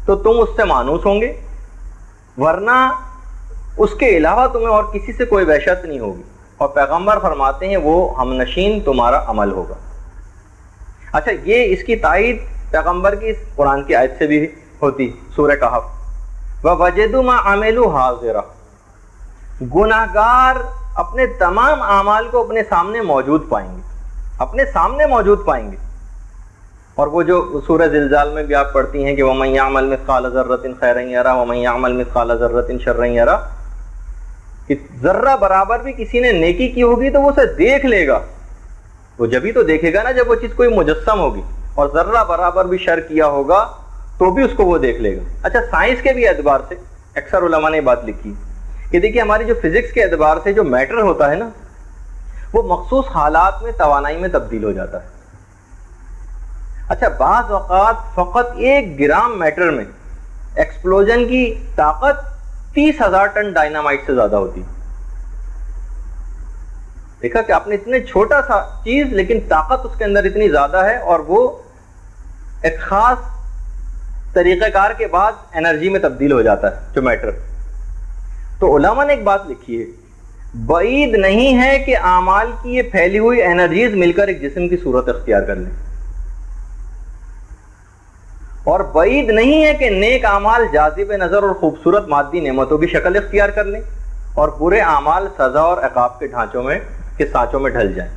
تو تم اس سے مانوس ہوں گے، ورنہ اس کے علاوہ تمہیں اور کسی سے کوئی وحشت نہیں ہوگی. اور پیغمبر فرماتے ہیں وہ ہمنشین تمہارا عمل ہوگا. اچھا، یہ اس کی تائید پیغمبر کی اس قرآن کی آیت سے بھی ہوتی، سورہ کہف، وَوَجَدُوا مَا عَمِلُوا حَاضِرًا. گناہگار اپنے تمام اعمال کو اپنے سامنے موجود پائیں گے، اپنے سامنے موجود پائیں گے. اور وہ جو سورہ زلزال میں بھی آپ پڑھتی ہیں کہ وَمَن يَعْمَلْ مِثْقَالَ ذَرَّةٍ خَيْرًا يَرَهُ وَمَن يَعْمَلْ مِثْقَالَ ذَرَّةٍ شَرًّا يَرَهُ، کہ ذرہ برابر بھی کسی نے نیکی کی ہوگی تو وہ اسے دیکھ لے گا. وہ جبھی تو دیکھے گا نا جب وہ چیز کوئی مجسم ہوگی. اور ذرہ برابر بھی شر کیا ہوگا تو بھی اس کو وہ دیکھ لے گا. اچھا سائنس کے بھی اعتبار سے اکثر علماء نے بات لکھی کہ دیکھیے ہماری جو فزکس کے اعتبار سے جو میٹر ہوتا ہے نا وہ مخصوص حالات میں توانائی میں تبدیل ہو جاتا ہے. اچھا بعض اوقات فقط 1 گرام میٹر میں ایکسپلوژن کی طاقت 30,000 ٹن ڈائنامائٹ سے زیادہ ہوتی. دیکھا کہ آپ نے اتنے چھوٹا سا چیز لیکن طاقت اس کے اندر اتنی زیادہ ہے اور وہ ایک خاص طریقہ کار کے بعد انرجی میں تبدیل ہو جاتا ہے جو میٹر. تو علماء نے ایک بات لکھی ہے، بعید نہیں ہے کہ اعمال کی یہ پھیلی ہوئی انرجیز مل کر ایک جسم کی صورت اختیار کر لیں، اور بعید نہیں ہے کہ نیک اعمال جاذب نظر اور خوبصورت مادی نعمتوں کی شکل اختیار کر لیں اور برے اعمال سزا اور عقاب کے سانچوں میں ڈھل جائیں.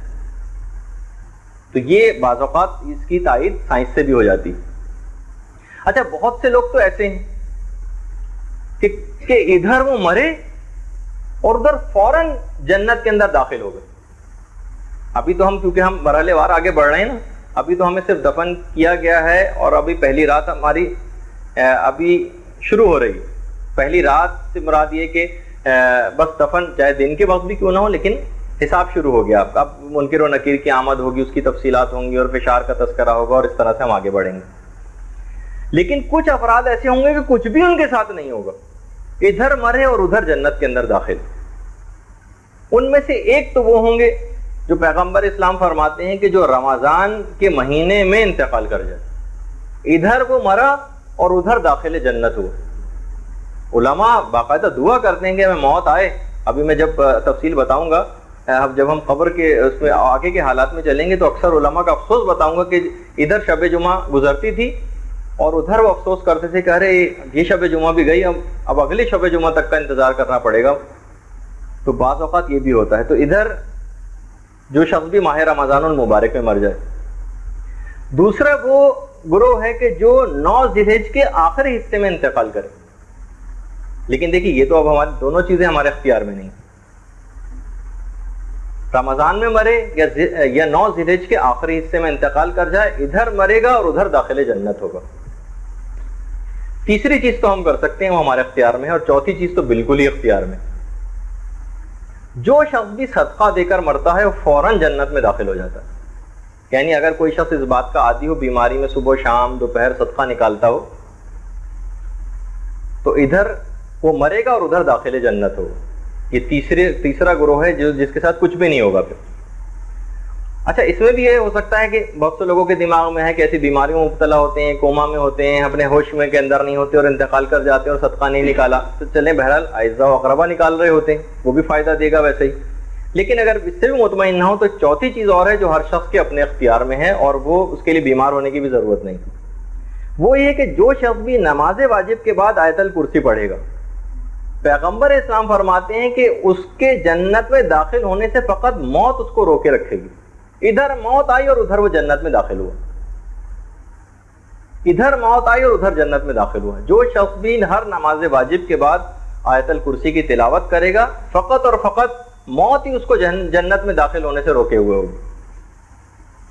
تو یہ بعض اوقات اس کی تائید سائنس سے بھی ہو جاتی. اچھا بہت سے لوگ تو ایسے ہیں کہ ادھر وہ مرے اور ادھر فوراً جنت کے اندر داخل ہو گئے. ابھی تو ہم کیونکہ ہم مرحلے وار آگے بڑھ رہے ہیں نا، ابھی تو ہمیں صرف دفن کیا گیا ہے اور ابھی پہلی رات ہماری ابھی شروع ہو رہی ہے. پہلی رات سے مراد یہ کہ بس دفن چاہے دن کے وقت بھی کیوں نہ ہو لیکن حساب شروع ہو گیا. اب منکر و نکیر کی آمد ہوگی، اس کی تفصیلات ہوں گی اور فشار کا تذکرہ ہوگا اور اس طرح سے ہم آگے بڑھیں گے. لیکن کچھ افراد ایسے ہوں گے کہ کچھ بھی ان کے ساتھ نہیں ہوگا، ادھر مرے اور ادھر جنت کے اندر داخل. ان میں سے ایک تو وہ ہوں گے جو پیغمبر اسلام فرماتے ہیں کہ جو رمضان کے مہینے میں انتقال کر جائے، ادھر وہ مرا اور ادھر داخل جنت ہوا. علماء باقاعدہ دعا کرتے ہیں کہ ہمیں موت آئے. ابھی میں جب تفصیل بتاؤں گا، جب ہم قبر کے اس میں آگے کے حالات میں چلیں گے تو اکثر علماء کا افسوس بتاؤں گا کہ ادھر شب جمعہ گزرتی تھی اور ادھر وہ افسوس کرتے تھے کہ ارے یہ شب جمعہ بھی گئی، اب اگلی شب جمعہ تک کا انتظار کرنا پڑے گا. تو بعض اوقات یہ بھی ہوتا ہے. تو ادھر جو شخص بھی ماہ رمضان المبارک میں مر جائے. دوسرا وہ گروہ ہے کہ جو 9 ذی الحجہ کے آخری حصے میں انتقال کرے. لیکن دیکھیے یہ تو اب ہماری دونوں چیزیں ہمارے اختیار میں نہیں. رمضان میں مرے یا 9 ذی الحجہ کے آخری حصے میں انتقال کر جائے، ادھر مرے گا اور ادھر داخل جنت ہوگا. تیسری چیز تو ہم کر سکتے ہیں وہ ہمارے اختیار میں ہے، اور چوتھی چیز تو بالکل ہی اختیار میں. جو شخص بھی صدقہ دے کر مرتا ہے وہ فوراً جنت میں داخل ہو جاتا ہے. یعنی اگر کوئی شخص اس بات کا عادی ہو، بیماری میں صبح شام دوپہر صدقہ نکالتا ہو، تو ادھر وہ مرے گا اور ادھر داخل جنت ہوگا. یہ تیسرا گروہ ہے جس کے ساتھ کچھ بھی نہیں ہوگا پھر. اچھا اس میں بھی یہ ہو سکتا ہے کہ بہت سے لوگوں کے دماغ میں ہے کہ ایسی بیماریوں میں مبتلا ہوتے ہیں، کوما میں ہوتے ہیں، اپنے ہوش میں کے اندر نہیں ہوتے اور انتقال کر جاتے ہیں اور صدقہ نہیں نکالا. تو چلیں بہرحال اعزاء و اقربا نکال رہے ہوتے ہیں، وہ بھی فائدہ دے گا ویسے ہی. لیکن اگر اس سے بھی مطمئن نہ ہو تو چوتھی چیز اور ہے جو ہر شخص کے اپنے اختیار میں ہے اور وہ اس کے لیے بیمار ہونے کی بھی ضرورت نہیں. وہ یہ کہ جو شخص بھی نماز واجب کے بعد آیت الکرسی پڑھے گا، پیغمبر اسلام فرماتے ہیں کہ اس کے جنت میں داخل ہونے سے فقط موت اس کو روکے رکھے گی. ادھر موت آئی اور ادھر وہ جنت میں داخل ہوا، ادھر موت آئی اور ادھر جنت میں داخل ہوا. جو شخص بھی ہر نماز واجب کے بعد آیت الکرسی کی تلاوت کرے گا، فقط اور فقط موت ہی اس کو جنت میں داخل ہونے سے روکے ہوئے ہوگی،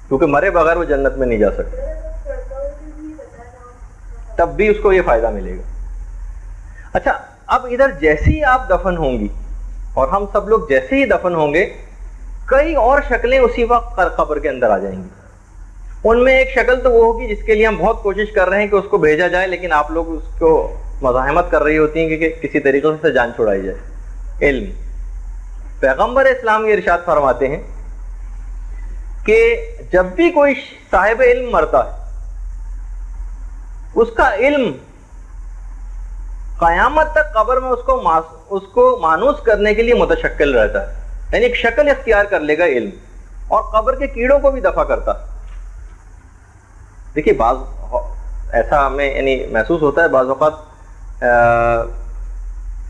کیونکہ مرے بغیر وہ جنت میں نہیں جا سکتے. تب بھی اس کو یہ فائدہ ملے گا. اچھا اب ادھر جیسے ہی آپ دفن ہوں گی اور ہم سب لوگ جیسے ہی دفن ہوں گے، کئی اور شکلیں اسی وقت قبر کے اندر آ جائیں گی. ان میں ایک شکل تو وہ ہوگی جس کے لیے ہم بہت کوشش کر رہے ہیں کہ اس کو بھیجا جائے، لیکن آپ لوگ اس کو مزاحمت کر رہی ہوتی ہیں کہ کسی طریقے سے جان چھڑائی جائے. علم. پیغمبر اسلام یہ ارشاد فرماتے ہیں کہ جب بھی کوئی صاحب علم مرتا ہے، اس کا علم قیامت تک قبر میں اس کو مانوس کرنے کے لیے متشکل رہتا ہے. یعنی ایک شکل اختیار کر لے گا علم، اور قبر کے کیڑوں کو بھی دفع کرتا. دیکھیے بعض ایسا ہمیں یعنی محسوس ہوتا ہے بعض اوقات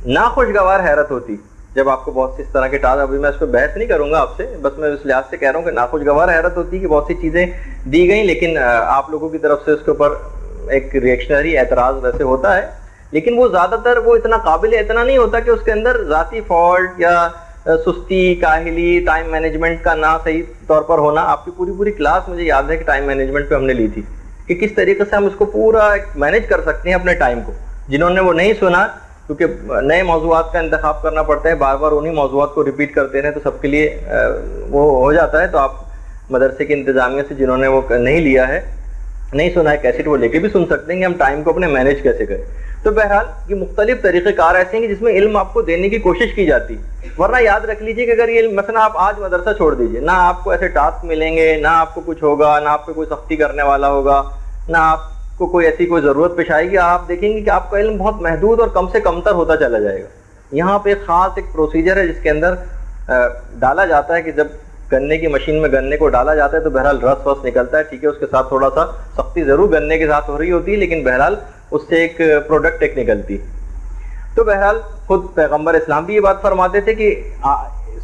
ناخوشگوار حیرت ہوتی جب آپ کو بہت سی اس طرح کے ٹاسک، ابھی میں اس پہ بحث نہیں کروں گا آپ سے، بس میں اس لحاظ سے کہہ رہا ہوں کہ ناخوشگوار حیرت ہوتی ہے کہ بہت سی چیزیں دی گئیں، لیکن آپ لوگوں کی طرف سے اس کے اوپر ایک ریئیکشنری اعتراض ویسے ہوتا ہے، لیکن وہ زیادہ تر وہ اتنا قابل اتنا نہیں ہوتا کہ اس کے اندر ذاتی فالٹ یا سستی، کاہلی، ٹائم مینجمنٹ کا نہ صحیح طور پر ہونا. آپ کی پوری کلاس مجھے یاد ہے کہ ٹائم مینجمنٹ پہ ہم نے لی تھی کہ کس طریقے سے ہم اس کو پورا مینیج کر سکتے ہیں اپنے ٹائم کو. جنہوں نے وہ نہیں سنا، کیونکہ نئے موضوعات کا انتخاب کرنا پڑتا ہے، بار بار انہی موضوعات کو ریپیٹ کرتے رہیں تو سب کے لیے وہ ہو جاتا ہے. تو آپ مدرسے کی انتظامیہ سے جنہوں نے وہ نہیں لیا ہے، نہیں سنا ہے کیسٹ، وہ لے کے بھی سن سکتے ہیں کہ ہم ٹائم کو اپنے مینیج کیسے کریں. تو بہرحال یہ مختلف طریقہ کار ایسے ہیں کہ جس میں علم آپ کو دینے کی کوشش کی جاتی. ورنہ یاد رکھ لیجئے کہ اگر یہ مثلا آپ آج مدرسہ چھوڑ دیجئے، نہ آپ کو ایسے ٹاسک ملیں گے، نہ آپ کو کچھ ہوگا، نہ آپ پہ کوئی سختی کرنے والا ہوگا، نہ آپ کو کوئی ایسی کوئی ضرورت پیش آئے گی. آپ دیکھیں گے کہ آپ کا علم بہت محدود اور کم سے کم تر ہوتا چلا جائے گا. یہاں پہ خاص ایک پروسیجر ہے جس کے اندر ڈالا جاتا ہے کہ جب گنے کی مشین میں گنے کو ڈالا جاتا ہے تو بہرحال رس وس نکلتا ہے، ٹھیک ہے، اس کے ساتھ تھوڑا سا سختی ضرور گنے کے ساتھ ہو رہی ہوتی ہے، لیکن بہرحال اس سے ایک پروڈکٹ ایک نکلتی. تو بہرحال خود پیغمبر اسلام بھی یہ بات فرماتے تھے کہ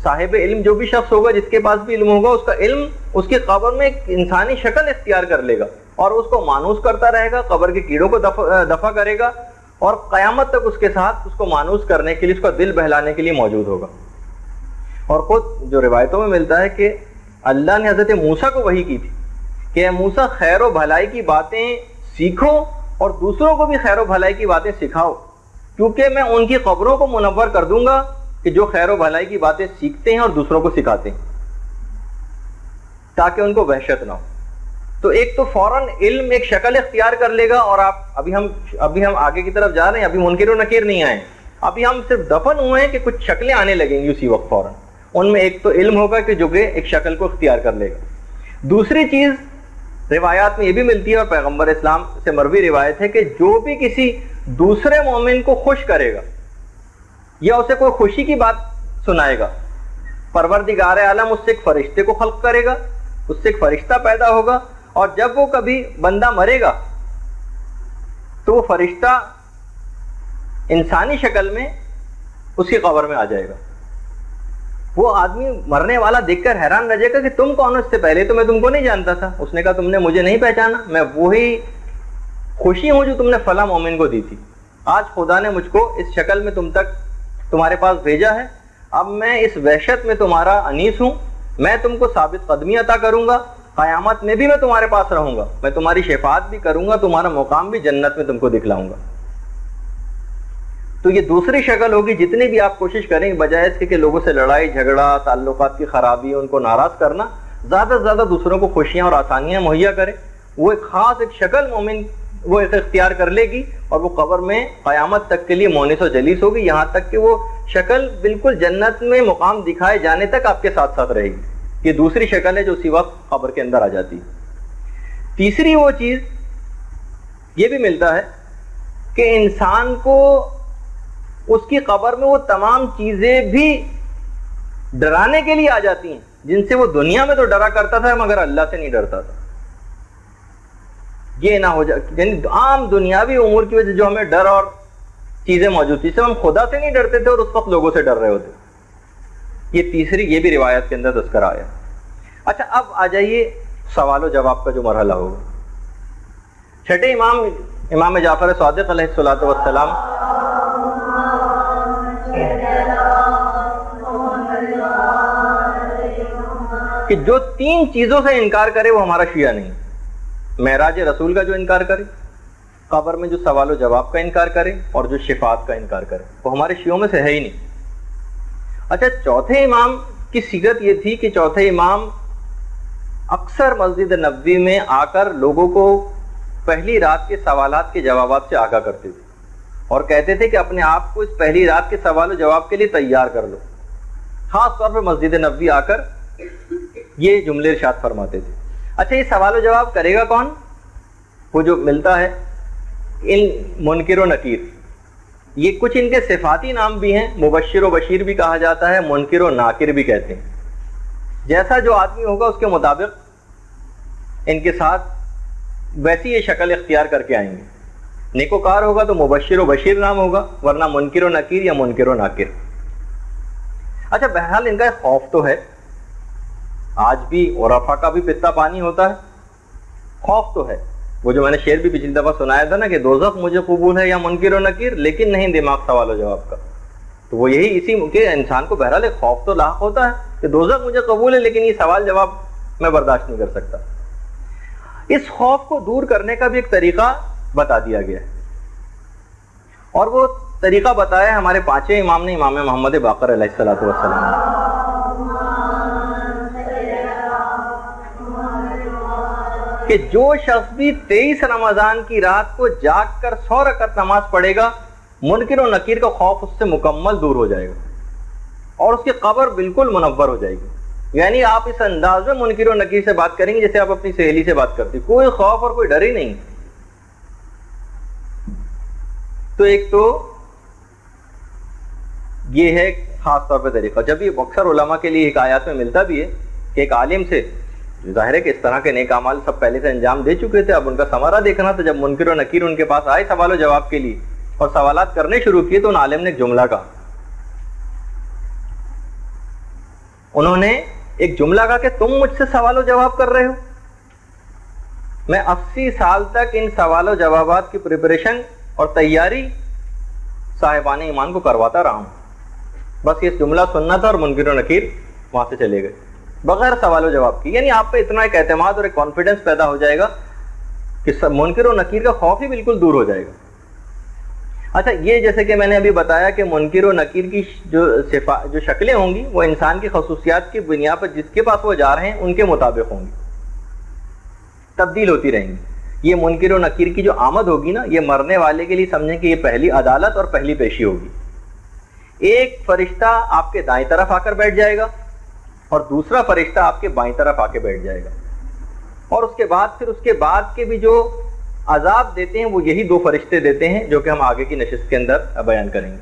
صاحب علم جو بھی شخص ہوگا، جس کے پاس بھی علم ہوگا، اس کا علم اس کی قبر میں ایک انسانی شکل اختیار کر لے گا اور اس کو مانوس کرتا رہے گا، قبر کے کیڑوں کو دفع کرے گا، اور قیامت تک اس کے ساتھ اس کو مانوس کرنے کے لیے، اس کا دل بہلانے کے لیے موجود ہوگا. اور خود جو روایتوں میں ملتا ہے کہ اللہ نے حضرت موسیٰ کو وحی کی تھی کہ اے موسیٰ، خیر و بھلائی کی باتیں سیکھو اور دوسروں کو بھی خیر و بھلائی کی باتیں سکھاؤ، کیونکہ میں ان کی قبروں کو منور کر دوں گا کہ جو خیر و بھلائی کی باتیں سیکھتے ہیں اور دوسروں کو سکھاتے ہیں، تاکہ ان کو وحشت نہ ہو. تو ایک تو فوراً علم ایک شکل اختیار کر لے گا. اور آپ ابھی ہم آگے کی طرف جا رہے ہیں، ابھی منکر و نکیر نہیں آئے، ابھی ہم صرف دفن ہوئے ہیں کہ کچھ شکلیں آنے لگیں گی اسی وقت فوراً. ان میں ایک تو علم ہوگا کہ جو کہ ایک شکل کو اختیار کر لے گا. دوسری چیز روایات میں یہ بھی ملتی ہے، اور پیغمبر اسلام سے مروی روایت ہے، کہ جو بھی کسی دوسرے مومن کو خوش کرے گا یا اسے کوئی خوشی کی بات سنائے گا، پروردگار عالم اس سے ایک فرشتے کو خلق کرے گا، اس سے ایک فرشتہ پیدا ہوگا، اور جب وہ کبھی بندہ مرے گا تو وہ فرشتہ انسانی شکل میں اس کی قبر میں آ جائے گا. وہ آدمی مرنے والا دیکھ کر حیران رہ جائے گا کہ تم کون ہو، اس سے پہلے تو میں تم کو نہیں جانتا تھا. اس نے کہا تم نے مجھے نہیں پہچانا، میں وہی خوشی ہوں جو تم نے فلاں مومن کو دی تھی. آج خدا نے مجھ کو اس شکل میں تمہارے پاس بھیجا ہے، اب میں اس وحشت میں تمہارا انیس ہوں، میں تم کو ثابت قدمی عطا کروں گا، قیامت میں بھی میں تمہارے پاس رہوں گا، میں تمہاری شفاعت بھی کروں گا، تمہارا مقام بھی جنت میں تم کو دکھلاؤں گا. تو یہ دوسری شکل ہوگی. جتنی بھی آپ کوشش کریں بجائے اس کے کہ لوگوں سے لڑائی جھگڑا، تعلقات کی خرابی، ان کو ناراض کرنا، زیادہ سے زیادہ دوسروں کو خوشیاں اور آسانیاں مہیا کریں. وہ ایک خاص ایک شکل مومن وہ ایک اختیار کر لے گی، اور وہ قبر میں قیامت تک کے لیے مونس و جلیس ہوگی، یہاں تک کہ وہ شکل بالکل جنت میں مقام دکھائے جانے تک آپ کے ساتھ ساتھ رہے گی. یہ دوسری شکل ہے جو اسی وقت قبر کے اندر آ جاتی. تیسری وہ چیز یہ بھی ملتا ہے کہ انسان کو اس کی قبر میں وہ تمام چیزیں بھی ڈرانے کے لیے آ جاتی ہیں جن سے وہ دنیا میں تو ڈرا کرتا تھا مگر اللہ سے نہیں ڈرتا تھا. یہ نہ ہو جائے، یعنی عام دنیاوی امور کی وجہ سے جو ہمیں ڈر اور چیزیں موجود تھی، ہم خدا سے نہیں ڈرتے تھے اور اس وقت لوگوں سے ڈر رہے ہوتے. یہ تیسری، یہ بھی روایت کے اندر تذکرہ آیا. اچھا، اب آ جائیے سوال و جواب کا جو مرحلہ ہوگا. چھٹے امام جعفر صادق علیہ الصلوۃ والسلام کہ جو تین چیزوں سے انکار کرے وہ ہمارا شیعہ نہیں. معراج رسول کا جو انکار کرے، قبر میں جو سوال و جواب کا انکار کرے، اور جو شفاعت کا انکار کرے، وہ ہمارے شیعوں میں سے ہے ہی نہیں. اچھا، چوتھے امام کی سیرت یہ تھی کہ چوتھے امام اکثر مسجد نبوی میں آ کر لوگوں کو پہلی رات کے سوالات کے جوابات سے آگاہ کرتے تھے اور کہتے تھے کہ اپنے آپ کو اس پہلی رات کے سوال و جواب کے لیے تیار کر لو. خاص طور پہ مسجد نبوی آ کر یہ جملے ارشاد فرماتے تھے. اچھا، یہ سوال و جواب کرے گا کون؟ وہ جو ملتا ہے ان منکر و نکیر. یہ کچھ ان کے صفاتی نام بھی ہیں، مبشر و بشیر بھی کہا جاتا ہے، منکر و ناکر بھی کہتے ہیں. جیسا جو آدمی ہوگا اس کے مطابق ان کے ساتھ ویسی یہ شکل اختیار کر کے آئیں گے. نیکوکار ہوگا تو مبشر و بشیر نام ہوگا، ورنہ منکر و نکیر یا منکر و ناکر. اچھا بہرحال ان کا ایک خوف تو ہے، آج بھی عرفا کا بھی پتا پانی ہوتا ہے، خوف تو ہے. وہ جو میں نے شعر بھی پچھلی دفعہ سنایا تھا نا کہ دوزخ مجھے قبول ہے یا منکر و نکیر، لیکن نہیں دماغ سوال و جواب کا. تو وہ یہی اسی کہ انسان کو بہرحال ایک خوف تو لاحق ہوتا ہے کہ دوزخ مجھے قبول ہے لیکن یہ سوال جواب میں برداشت نہیں کر سکتا. اس خوف کو دور کرنے کا بھی ایک طریقہ بتا دیا گیا ہے، اور وہ طریقہ بتایا ہمارے پانچویں امام نے، امام محمد باقر علیہ الصلوۃ والسلام. کہ جو شخص بھی 23 رمضان کی رات کو جاگ کر 100 رکعت نماز پڑھے گا، منکر و نکیر کا خوف اس سے مکمل دور ہو جائے گا اور اس کی قبر بالکل منور ہو جائے گی. یعنی آپ اس انداز میں منکر و نکیر سے بات کریں گے جیسے آپ اپنی سہیلی سے بات کرتے، کوئی خوف اور کوئی ڈر ہی نہیں. تو ایک تو یہ ہے خاص طور پہ طریقہ. جب یہ اکثر علماء کے لیے حکایات میں ملتا بھی ہے کہ ایک عالم سے، ظاہر ہے کہ اس طرح کے نیک اعمال سب پہلے سے انجام دے چکے تھے، اب ان کا ثمرہ دیکھنا. تو جب منکر و نکیر ان کے پاس آئے سوال و جواب کے لیے اور سوالات کرنے شروع کیے تو ان عالم نے ایک جملہ کہا. انہوں نے ایک جملہ کہا کہ تم مجھ سے سوال و جواب کر رہے ہو، میں 80 سال تک ان سوال و جوابات کی پریپریشن اور تیاری صاحبان ایمان کو کرواتا رہا ہوں. بس یہ جملہ سننا تھا اور منکر و نکیر وہاں سے چلے گئے بغیر سوال و جواب کی. یعنی آپ پہ اتنا ایک اعتماد اور ایک کانفیڈنس پیدا ہو جائے گا کہ منکر و نکیر کا خوف ہی بالکل دور ہو جائے گا. اچھا یہ جیسے کہ میں نے ابھی بتایا کہ منکر و نکیر کی جو شکلیں ہوں گی وہ انسان کی خصوصیات کی بنیاد پر جس کے پاس وہ جا رہے ہیں ان کے مطابق ہوں گی، تبدیل ہوتی رہیں گی. یہ منکر و نکیر کی جو آمد ہوگی نا، یہ مرنے والے کے لیے سمجھیں کہ یہ پہلی عدالت اور پہلی پیشی ہوگی. ایک فرشتہ آپ کے دائیں طرف آ کر بیٹھ جائے گا اور دوسرا فرشتہ آپ کے بائیں طرف آ کے بیٹھ جائے گا، اور اس کے بعد کے بھی جو عذاب دیتے ہیں وہ یہی دو فرشتے دیتے ہیں جو کہ ہم آگے کی نشست کے اندر بیان کریں گے.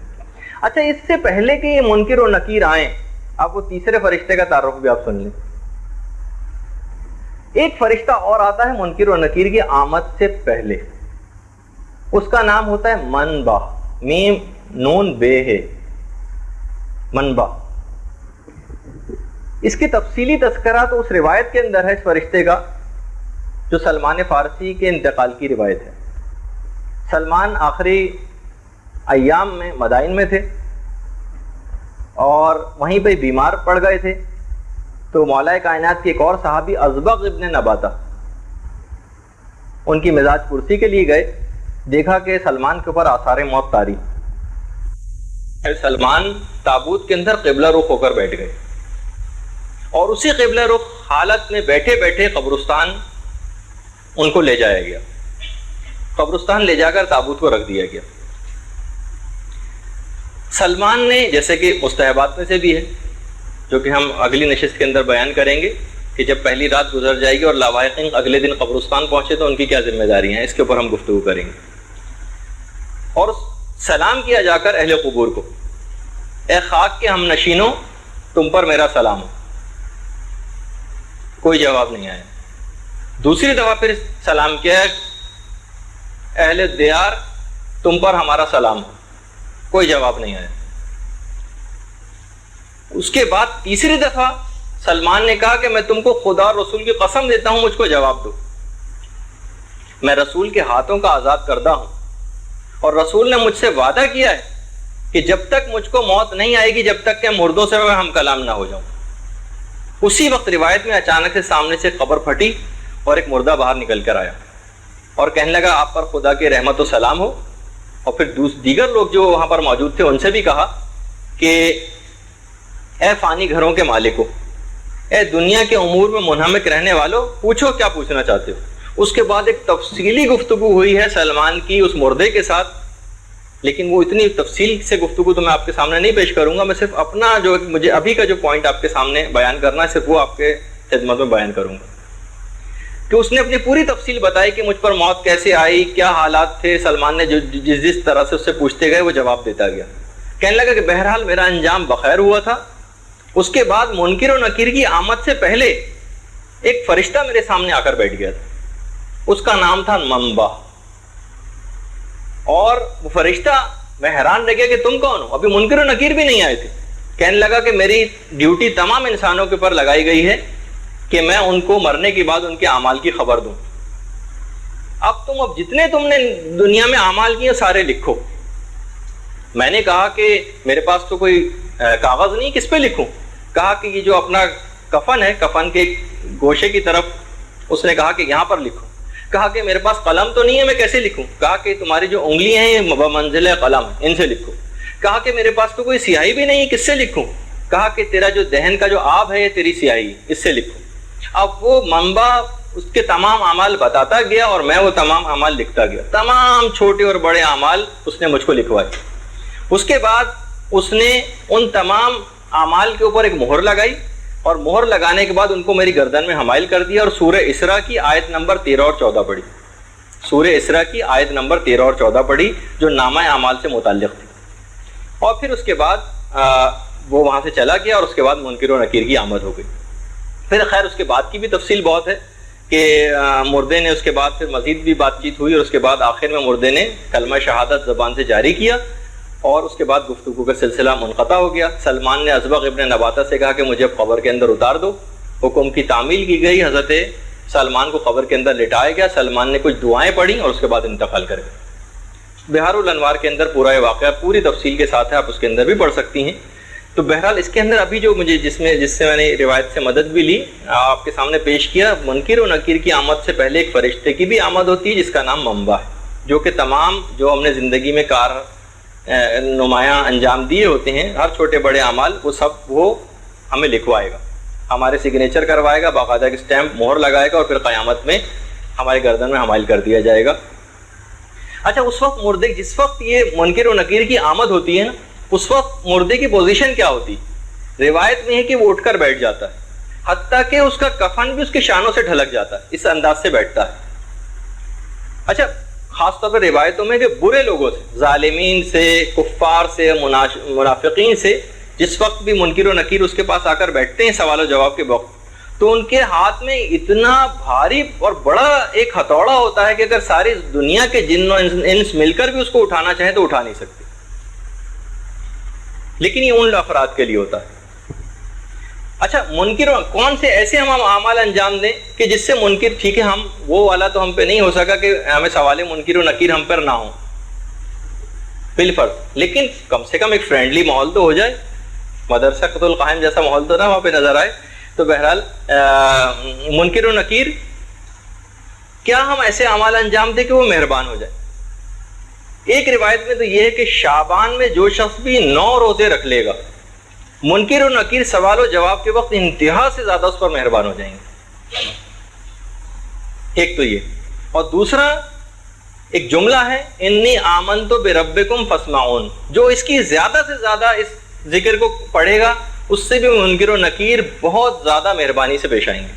اچھا اس سے پہلے کہ یہ منکر و نکیر آئیں، اب وہ تیسرے فرشتے کا تعارف بھی آپ سن لیں. ایک فرشتہ اور آتا ہے منکر و نکیر کی آمد سے پہلے، اس کا نام ہوتا ہے منبع، میم نون بے ہے، منبع. اس کی تفصیلی تذکرہ تو اس روایت کے اندر ہے اس فرشتے کا جو سلمان فارسی کے انتقال کی روایت ہے. سلمان آخری ایام میں مدائن میں تھے اور وہیں پہ بیمار پڑ گئے تھے. تو مولا کائنات کے ایک اور صحابی ازبغ ابن نباتہ ان کی مزاج پرسی کے لیے گئے، دیکھا کہ سلمان کے اوپر آثار موت طاری. سلمان تابوت کے اندر قبلہ رخ ہو کر بیٹھ گئے اور اسی قبلہ رخ حالت میں بیٹھے بیٹھے قبرستان ان کو لے جایا گیا. قبرستان لے جا کر تابوت کو رکھ دیا گیا. سلمان نے، جیسے کہ مستحبات میں سے بھی ہے جو کہ ہم اگلی نشست کے اندر بیان کریں گے کہ جب پہلی رات گزر جائے گی اور لاوائقین اگلے دن قبرستان پہنچے تو ان کی کیا ذمہ داریاں ہیں، اس کے اوپر ہم گفتگو کریں گے. اور سلام کیا جا کر اہل قبور کو، اے خاک کے ہم نشینوں تم پر میرا سلام ہو. کوئی جواب نہیں آیا. دوسری دفعہ پھر سلام کیا، اہل دیار تم پر ہمارا سلام ہو. کوئی جواب نہیں آیا. اس کے بعد تیسری دفعہ سلمان نے کہا کہ میں تم کو خدا اور رسول کی قسم دیتا ہوں مجھ کو جواب دو. میں رسول کے ہاتھوں کا آزاد کردہ ہوں اور رسول نے مجھ سے وعدہ کیا ہے کہ جب تک مجھ کو موت نہیں آئے گی جب تک کہ مردوں سے میں ہم کلام نہ ہو جاؤں. اسی وقت روایت میں اچانک سے سامنے سے قبر پھٹی اور ایک مردہ باہر نکل کر آیا اور کہنے لگا آپ پر خدا کی رحمت و سلام ہو. اور پھر دیگر لوگ جو وہاں پر موجود تھے ان سے بھی کہا کہ اے فانی گھروں کے مالکو، اے دنیا کے امور میں منہمک رہنے والو، پوچھو کیا پوچھنا چاہتے ہو. اس کے بعد ایک تفصیلی گفتگو ہوئی ہے سلمان کی اس مردے کے ساتھ، لیکن وہ اتنی تفصیل سے گفتگو تو میں آپ کے سامنے نہیں پیش کروں گا. میں صرف اپنا جو مجھے ابھی کا جو پوائنٹ آپ کے سامنے بیان کرنا ہے صرف وہ آپ کے خدمت میں بیان کروں گا کہ اس نے اپنی پوری تفصیل بتائی کہ مجھ پر موت کیسے آئی، کیا حالات تھے. سلمان نے جس طرح سے اس سے پوچھتے گئے وہ جواب دیتا گیا. کہنے لگا کہ بہرحال میرا انجام بخیر ہوا تھا. اس کے بعد منکر و نکیر کی آمد سے پہلے ایک فرشتہ میرے سامنے آ کر بیٹھ گیا تھا، اس کا نام تھا منبع. اور وہ فرشتہ، میں حیران رہ گیا کہ تم کون ہو، ابھی منکر و نکیر بھی نہیں آئے تھے. کہنے لگا کہ میری ڈیوٹی تمام انسانوں کے اوپر لگائی گئی ہے کہ میں ان کو مرنے کے بعد ان کے اعمال کی خبر دوں. اب جتنے تم نے دنیا میں اعمال کیے سارے لکھو. میں نے کہا کہ میرے پاس تو کوئی کاغذ نہیں, کس پہ لکھوں؟ کہا کہ یہ جو اپنا کفن ہے, کفن کے گوشے کی طرف, اس نے کہا کہ یہاں پر لکھو. کہا کہ میرے پاس قلم تو نہیں ہے, میں کیسے لکھوں؟ کہا کہ تمہاری جو انگلیاں ہیں یہ بمنزل قلم, ان سے لکھو. کہا کہ میرے پاس تو کوئی سیاہی بھی نہیں ہے, کس سے لکھوں؟ کہا کہ تیرا جو دہن کا جو آب ہے یہ تیری سیاہی, اس سے لکھو. اب وہ منبع اس کے تمام اعمال بتاتا گیا اور میں وہ تمام اعمال لکھتا گیا. تمام چھوٹے اور بڑے اعمال اس نے مجھ کو لکھوائے. اس کے بعد اس نے ان تمام اعمال کے اوپر ایک مہر لگائی, اور مہر لگانے کے بعد ان کو میری گردن میں حمائل کر دیا, اور سورہ اسراء کی آیت نمبر 13 اور 14 پڑھی. سورہ اسراء کی آیت نمبر 13 اور 14 پڑھی جو نامہ اعمال سے متعلق تھی. اور پھر اس کے بعد وہ وہاں سے چلا گیا, اور اس کے بعد منکر و نکیر کی آمد ہو گئی. پھر خیر اس کے بعد کی بھی تفصیل بہت ہے کہ مردے نے اس کے بعد پھر مزید بھی بات چیت ہوئی, اور اس کے بعد آخر میں مردے نے کلمہ شہادت زبان سے جاری کیا, اور اس کے بعد گفتگو کا سلسلہ منقطع ہو گیا. سلمان نے ازبغ ابن نباتہ سے کہا کہ مجھے اب قبر کے اندر اتار دو. حکم کی تعمیل کی گئی, حضرت سلمان کو قبر کے اندر لٹایا گیا. سلمان نے کچھ دعائیں پڑھی اور اس کے بعد انتقال کر گئے. بہار الانوار کے اندر پورا یہ واقعہ پوری تفصیل کے ساتھ ہے, آپ اس کے اندر بھی پڑھ سکتی ہیں. تو بہرحال اس کے اندر ابھی جو مجھے جس سے میں نے روایت سے مدد بھی لی, آپ کے سامنے پیش کیا. منکر و نکیر کی آمد سے پہلے ایک فرشتے کی بھی آمد ہوتی ہے جس کا نام منبع ہے, جو کہ تمام جو ہم نے زندگی میں نمایاں انجام دیے ہوتے ہیں, ہر چھوٹے بڑے اعمال, وہ سب وہ ہمیں لکھوائے گا, ہمارے سگنیچر کروائے گا, باقاعدہ ایک اسٹیمپ مہر لگائے گا, اور پھر قیامت میں ہمارے گردن میں حمائل کر دیا جائے گا. اچھا, اس وقت مردے, جس وقت یہ منکر و نکیر کی آمد ہوتی ہے نا, اس وقت مردے کی پوزیشن کیا ہوتی؟ روایت میں ہے کہ وہ اٹھ کر بیٹھ جاتا ہے, حتیٰ کہ اس کا کفن بھی اس کے شانوں سے ڈھلک جاتا ہے, اس انداز سے بیٹھتا ہے. اچھا, خاص طور پر روایتوں میں کہ برے لوگوں سے, ظالمین سے, کفار سے, منافقین سے, جس وقت بھی منکر و نکیر اس کے پاس آ کر بیٹھتے ہیں سوال و جواب کے وقت, تو ان کے ہاتھ میں اتنا بھاری اور بڑا ایک ہتھوڑا ہوتا ہے کہ اگر ساری دنیا کے جن و انس مل کر بھی اس کو اٹھانا چاہیں تو اٹھا نہیں سکتے. لیکن یہ ان افراد کے لیے ہوتا ہے. اچھا, منکر کون سے ایسے ہم اعمال انجام دیں کہ جس سے منکر, ٹھیک ہے ہم وہ والا تو ہم پہ نہیں ہو سکا کہ ہمیں سوال منکر و نکیر ہم پر نہ ہو بالفرض, لیکن کم سے کم ایک فرینڈلی ماحول تو ہو جائے, مدرسہ قتل القائم جیسا ماحول تو نہ وہاں پہ نظر آئے. تو بہرحال منکر و نکیر کیا ہم ایسے اعمال انجام دیں کہ وہ مہربان ہو جائے. ایک روایت میں تو یہ ہے کہ شعبان میں جو شخص بھی 9 روزے رکھ لے گا, منکر و نکیر سوال و جواب کے وقت انتہا سے زیادہ اس پر مہربان ہو جائیں گے. ایک تو یہ, اور دوسرا ایک جملہ ہے انی آمنت بربکم فاسمعون, جو اس کی زیادہ سے زیادہ اس ذکر کو پڑھے گا اس سے بھی منکر و نکیر بہت زیادہ مہربانی سے پیش آئیں گے.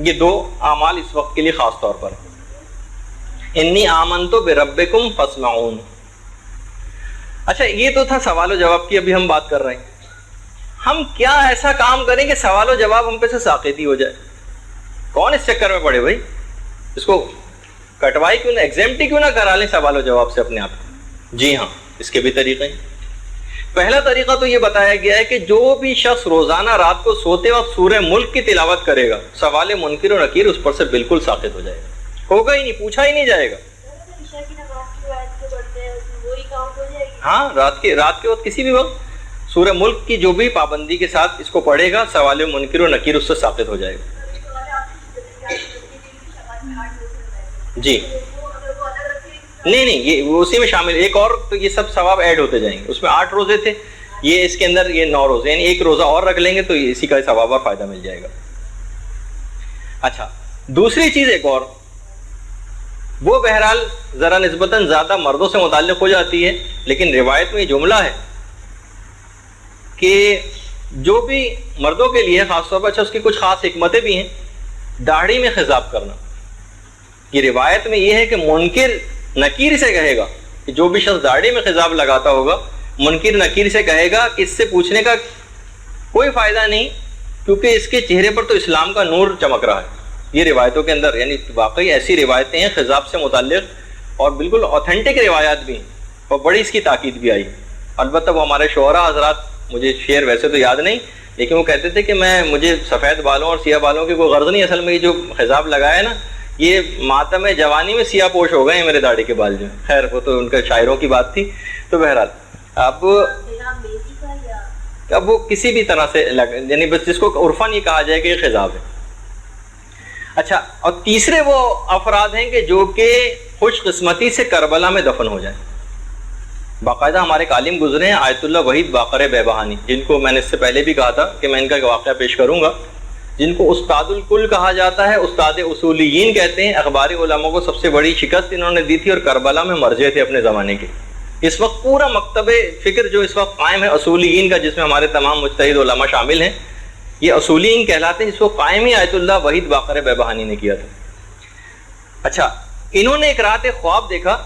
یہ 2 اعمال اس وقت کے لیے خاص طور پر, انی آمنت بربکم فاسمعون. اچھا, یہ تو تھا سوال و جواب کی, ابھی ہم بات کر رہے ہیں ہم کیا ایسا کام کریں کہ سوال و جواب ہم پہ سے ساقطی ہو جائے. کون اس چکر میں پڑے بھائی, اس کو کٹوائی کیوں نہ, ایگزیمپٹی کیوں نہ کرا لیں سوال و جواب سے اپنے آپ کو. جی ہاں, اس کے بھی طریقے ہیں. پہلا طریقہ تو یہ بتایا گیا ہے کہ جو بھی شخص روزانہ رات کو سوتے وقت سورہ ملک کی تلاوت کرے گا, سوال منکر و نکیر اس پر سے بالکل ساقط ہو جائے گا, ہوگا ہی نہیں, پوچھا ہی نہیں جائے گا. ہاں, رات کے وقت کسی بھی وقت سورہ ملک کی جو بھی پابندی کے ساتھ اس کو پڑھے گا, سوال منکر و نکیر اس سے ثابت ہو جائے گا. جی نہیں, یہ اسی میں شامل, ایک اور تو یہ سب ثواب ایڈ ہوتے جائیں گے. اس میں 8 روزے تھے, یہ اس کے اندر یہ 9 روزے, یعنی 1 روزہ اور رکھ لیں گے تو اسی کا ثواب اور فائدہ مل جائے گا. اچھا, دوسری چیز ایک اور, وہ بہرحال ذرا نسبتاً زیادہ مردوں سے متعلق ہو جاتی ہے, لیکن روایت میں یہ جملہ ہے کہ جو بھی مردوں کے لیے خاص طور پر, اچھا اس کی کچھ خاص حکمتیں بھی ہیں. داڑھی میں خضاب کرنا, یہ روایت میں یہ ہے کہ منکر نکیر سے کہے گا کہ جو بھی شخص داڑھی میں خضاب لگاتا ہوگا, منکر نکیر سے کہے گا کہ اس سے پوچھنے کا کوئی فائدہ نہیں, کیونکہ اس کے چہرے پر تو اسلام کا نور چمک رہا ہے. یہ روایتوں کے اندر, یعنی واقعی ایسی روایتیں ہیں خضاب سے متعلق اور بالکل اوتھینٹک روایات بھی ہیں, اور بڑی اس کی تاکید بھی آئی. البتہ وہ ہمارے شعراء حضرات مجھے شعر ویسے تو یاد نہیں، لیکن وہ کہتے تھے کہ مجھے سفید بالوں اور سیاہ بالوں کی کوئی غرض نہیں، اصل میں یہ جو خضاب لگایا ہے نا، یہ ماتم جوانی میں سیاہ پوش ہو گئے ہیں میرے داڑھی کے بال جو ہیں۔ خیر وہ تو ان کے شاعروں کی بات تھی۔ تو بہرحال اب وہ کسی بھی طرح سے یعنی بس جس کو عرفاً یہ کہا جائے کہ یہ خضاب ہے۔ اچھا، اور تیسرے وہ افراد ہیں کہ جو کہ خوش قسمتی سے کربلا میں دفن ہو جائیں۔ باقاعدہ ہمارے ایک عالم گزرے ہیں آیت اللہ وحید باقر بیبہانی، جن کو میں نے اس سے پہلے بھی کہا تھا کہ میں ان کا ایک واقعہ پیش کروں گا، جن کو استاد الکل کہا جاتا ہے، استاد اصولیین کہتے ہیں۔ اخباری علماء کو سب سے بڑی شکست انہوں نے دی تھی اور کربلا میں مرجع تھے اپنے زمانے کے۔ اس وقت پورا مکتب فکر جو اس وقت قائم ہے اصولیین کا، جس میں ہمارے تمام مجتہد علماء شامل ہیں، یہ اصولیین کہلاتے ہیں، جس کو قائم ہی آیت اللہ وحید باقر بیبہانی نے کیا تھا۔ اچھا، انہوں نے ایک رات ایک خواب دیکھا،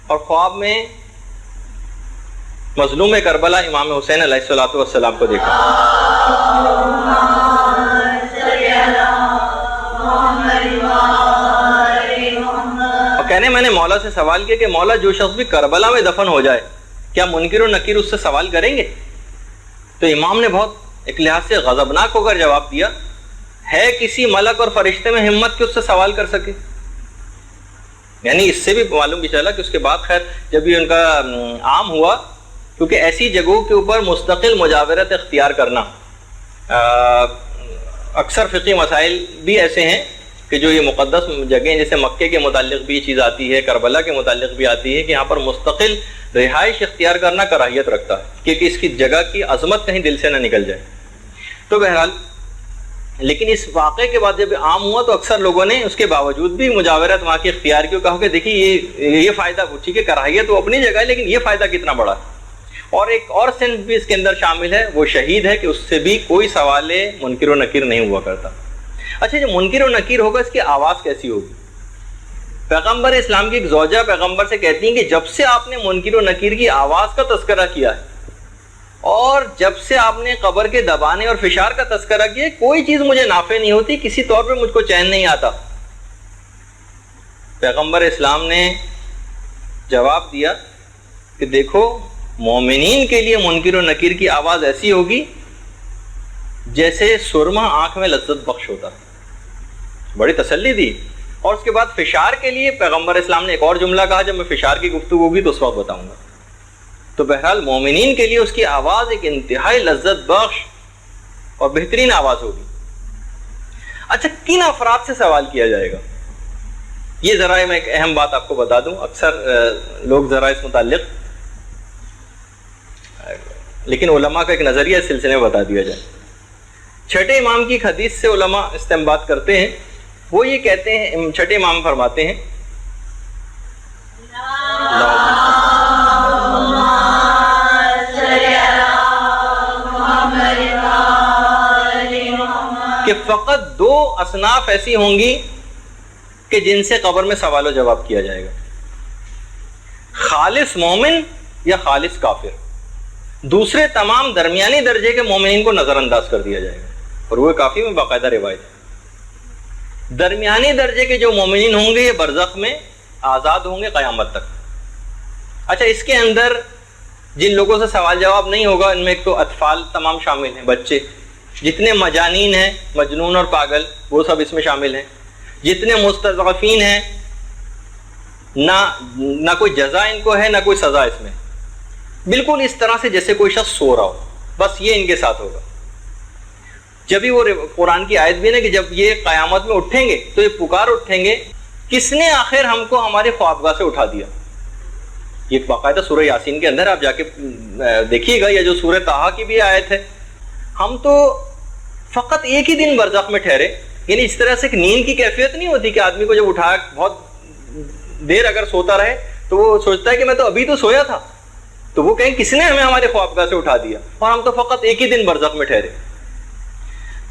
اور خواب میں مظلوم کربلا امام حسین علیہ الصلوۃ والسلام کو دیکھا۔ اور کہنے میں نے مولا سے سوال کیا کہ مولا جو شخص بھی کربلا میں دفن ہو جائے کیا منکر و نکیر اس سے سوال کریں گے؟ تو امام نے بہت ایک لحاظ سے غضبناک ہو کر جواب دیا، ہے کسی ملک اور فرشتے میں ہمت کہ اس سے سوال کر سکے؟ یعنی اس سے بھی معلوم بھی چلا کہ اس کے بعد خیر جب یہ ان کا عام ہوا، کیونکہ ایسی جگہوں کے اوپر مستقل مجاورت اختیار کرنا، اکثر فقہی مسائل بھی ایسے ہیں کہ جو یہ مقدس جگہیں جیسے مکے کے متعلق بھی یہ چیز آتی ہے، کربلا کے متعلق بھی آتی ہے کہ یہاں پر مستقل رہائش اختیار کرنا کراہیت رکھتا ہے، کیونکہ اس کی جگہ کی عظمت کہیں دل سے نہ نکل جائے۔ تو بہرحال لیکن اس واقعے کے بعد جب عام ہوا تو اکثر لوگوں نے اس کے باوجود بھی مجاورت وہاں کی اختیار کی، کہا کہ دیکھیے یہ فائدہ، ٹھیک ہے کراہیت تو اپنی جگہ ہے لیکن یہ فائدہ کتنا بڑا ہے۔ اور ایک اور صنف بھی اس کے اندر شامل ہے، وہ شہید ہے کہ اس سے بھی کوئی سوال منکر و نکیر نہیں ہوا کرتا۔ اچھا، جو منکر و نکیر ہوگا اس کی آواز کیسی ہوگی؟ پیغمبر اسلام کی ایک زوجہ پیغمبر سے کہتی ہیں کہ جب سے آپ نے منکر و نکیر کی آواز کا تذکرہ کیا ہے اور جب سے آپ نے قبر کے دبانے اور فشار کا تذکرہ کیا ہے، کوئی چیز مجھے نافع نہیں ہوتی، کسی طور پہ مجھ کو چین نہیں آتا۔ پیغمبر اسلام نے جواب دیا کہ دیکھو، مومنین کے لیے منکر و نکیر کی آواز ایسی ہوگی جیسے سرما آنکھ میں لذت بخش ہوتا ہے۔ بڑی تسلی دی۔ اور اس کے بعد فشار کے لیے پیغمبر اسلام نے ایک اور جملہ کہا، جب میں فشار کی گفتگو ہوگی تو اس وقت بتاؤں گا۔ تو بہرحال مومنین کے لیے اس کی آواز ایک انتہائی لذت بخش اور بہترین آواز ہوگی۔ اچھا، کن افراد سے سوال کیا جائے گا؟ یہ ذرا میں ایک اہم بات آپ کو بتا دوں، اکثر لوگ ذرا اس متعلق، لیکن علماء کا ایک نظریہ اس سلسلے میں بتا دیا جائے۔ چھٹے امام کی ایک حدیث سے علماء استنباط کرتے ہیں، وہ یہ کہتے ہیں، چھٹے امام فرماتے ہیں کہ فقط دو اصناف ایسی ہوں گی کہ جن سے قبر میں سوال و جواب کیا جائے گا، خالص مومن یا خالص کافر۔ دوسرے تمام درمیانی درجے کے مومنین کو نظر انداز کر دیا جائے گا، اور وہ کافی میں باقاعدہ روایت ہے۔ درمیانی درجے کے جو مومنین ہوں گے یہ برزخ میں آزاد ہوں گے قیامت تک۔ اچھا، اس کے اندر جن لوگوں سے سوال جواب نہیں ہوگا ان میں ایک تو اطفال تمام شامل ہیں، بچے، جتنے مجانین ہیں، مجنون اور پاگل، وہ سب اس میں شامل ہیں، جتنے مستضعفین ہیں، نہ کوئی جزا ان کو ہے نہ کوئی سزا اس میں، بالکل اس طرح سے جیسے کوئی شخص سو رہا ہو، بس یہ ان کے ساتھ ہوگا۔ جبھی وہ قرآن کی آیت بھی ہے نا کہ جب یہ قیامت میں اٹھیں گے تو یہ پکار اٹھیں گے، کس نے آخر ہم کو ہمارے خوابگاہ سے اٹھا دیا؟ یہ باقاعدہ سورہ یاسین کے اندر آپ جا کے دیکھیے گا، یا جو سورہ طٰہٰ کی بھی آیت ہے، ہم تو فقط ایک ہی دن برزخ میں ٹھہرے، یعنی اس طرح سے ایک نیند کی کیفیت نہیں ہوتی کہ آدمی کو جب اٹھا بہت دیر اگر سوتا رہے تو وہ سوچتا ہے کہ میں تو ابھی تو سویا تھا، تو وہ کہیں کس نے ہمیں ہمارے خوابگاہ سے اٹھا دیا، اور ہم تو فقط ایک ہی دن برزخ میں ٹھہرے۔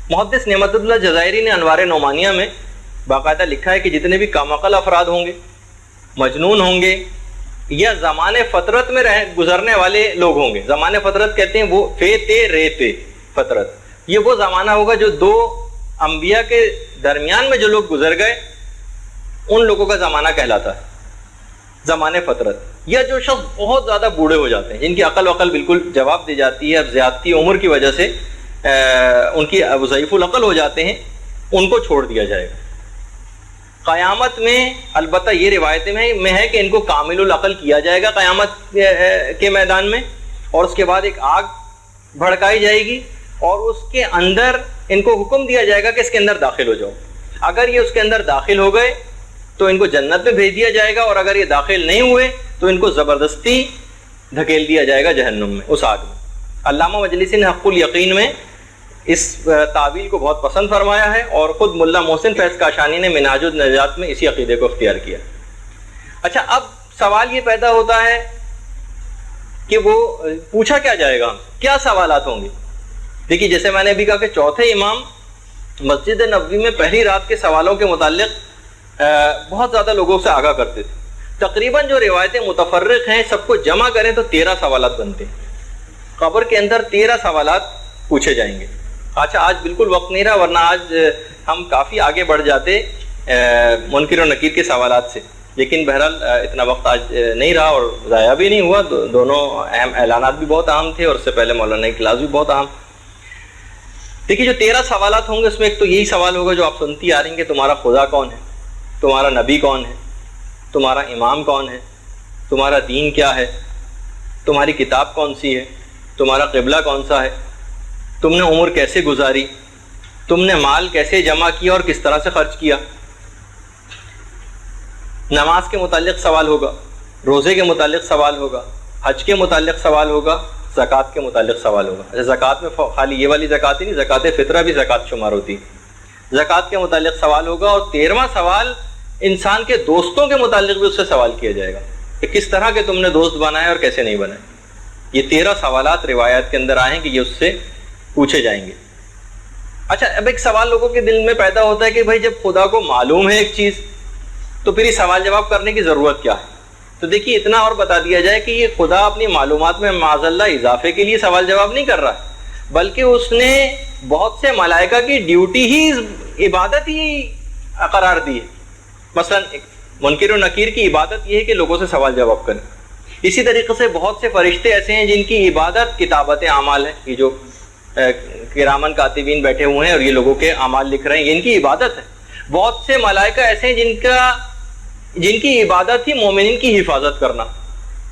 محدث نعمت اللہ جزائری نے انوار نعمانیہ میں باقاعدہ لکھا ہے کہ جتنے بھی کامعقل افراد ہوں گے، مجنون ہوں گے، یا زمان فطرت میں گزرنے والے لوگ ہوں گے، زمان فطرت کہتے ہیں وہ فیتے ریتے فطرت، یہ وہ زمانہ ہوگا جو دو انبیاء کے درمیان میں جو لوگ گزر گئے ان لوگوں کا زمانہ کہلاتا ہے، زمان فطرت۔ یا جو شخص بہت زیادہ بوڑھے ہو جاتے ہیں، جن کی عقل وقل بالکل جواب دے جاتی ہے، اب زیادتی عمر کی وجہ سے ان کی ضعیف العقل ہو جاتے ہیں، ان کو چھوڑ دیا جائے گا۔ قیامت میں البتہ یہ روایتیں میں ہے کہ ان کو کامل العقل کیا جائے گا قیامت کے میدان میں، اور اس کے بعد ایک آگ بھڑکائی جائے گی اور اس کے اندر ان کو حکم دیا جائے گا کہ اس کے اندر داخل ہو جاؤ۔ اگر یہ اس کے اندر داخل ہو گئے تو ان کو جنت میں بھیج دیا جائے گا، اور اگر یہ داخل نہیں ہوئے تو ان کو زبردستی دھکیل دیا جائے گا جہنم میں، اس آگ میں۔ علامہ مجلسی نے حق الیقین میں اس تعویل کو بہت پسند فرمایا ہے، اور خود ملا محسن فیض کاشانی نے منہاج النجات میں اسی عقیدے کو اختیار کیا۔ اچھا، اب سوال یہ پیدا ہوتا ہے کہ وہ پوچھا کیا جائے گا، کیا سوالات ہوں گے؟ دیکھیے، جیسے میں نے ابھی کہا کہ چوتھے امام مسجد نبوی میں پہلی رات کے سوالوں کے متعلق بہت زیادہ لوگوں سے آگاہ کرتے تھے۔ تقریباً جو روایتیں متفرق ہیں سب کو جمع کریں تو 13 سوالات بنتے ہیں۔ قبر کے اندر 13 سوالات پوچھے جائیں گے۔ اچھا، آج بالکل وقت نہیں رہا، ورنہ آج ہم کافی آگے بڑھ جاتے منکر و نکیر کے سوالات سے، لیکن بہرحال اتنا وقت آج نہیں رہا اور ضائع بھی نہیں ہوا۔ دونوں اہم اعلانات بھی بہت اہم تھے، اور اس سے پہلے مولانا کی کلاس بھی بہت اہم۔ دیکھیے، جو 13 سوالات ہوں گے اس میں ایک تو یہی سوال ہوگا جو آپ سنتی آ رہی ہیں کہ تمہارا خدا کون ہے، تمہارا نبی کون ہے، تمہارا امام کون ہے، تمہارا دین کیا ہے، تمہاری کتاب کون سی ہے، تمہارا قبلہ کون سا ہے، تم نے عمر کیسے گزاری، تم نے مال کیسے جمع کیا اور کس طرح سے خرچ کیا۔ نماز کے متعلق سوال ہوگا، روزے کے متعلق سوال ہوگا، حج کے متعلق سوال ہوگا، زکوٰۃ کے متعلق سوال ہوگا۔ اچھا، زکوٰۃ میں خالی یہ والی زکوٰۃ ہی نہیں، زکوٰۃ فطرہ بھی زکوٰۃ شمار ہوتی ہے۔ زکوٰۃ کے متعلق سوال ہوگا، اور 13واں سوال انسان کے دوستوں کے متعلق بھی اس سے سوال کیا جائے گا کہ کس طرح کے تم نے دوست بنائے اور کیسے نہیں بنائے۔ یہ 13 سوالات روایات کے اندر آئے ہیں کہ یہ اس سے پوچھے جائیں گے۔ اچھا، اب ایک سوال لوگوں کے دل میں پیدا ہوتا ہے کہ بھائی جب خدا کو معلوم ہے ایک چیز تو پھر یہ سوال جواب کرنے کی ضرورت کیا ہے؟ تو دیکھیے، اتنا اور بتا دیا جائے کہ یہ خدا اپنی معلومات میں معاذ اللہ اضافے کے لیے سوال جواب نہیں کر رہا ہے، بلکہ اس نے بہت سے ملائکہ کی ڈیوٹی ہی عبادت ہی قرار دی ہے۔ مثلا منکر و نکیر کی عبادت یہ ہے کہ لوگوں سے سوال جواب کریں۔ اسی طریقے سے بہت سے فرشتے ایسے ہیں جن کی عبادت کتابت اعمال ہے، یہ جو کرامن کاتبین بیٹھے ہوئے ہیں اور یہ لوگوں کے اعمال لکھ رہے ہیں، یہ ان کی عبادت ہے۔ بہت سے ملائکہ ایسے ہیں جن کی عبادت ہی مومنین کی حفاظت کرنا۔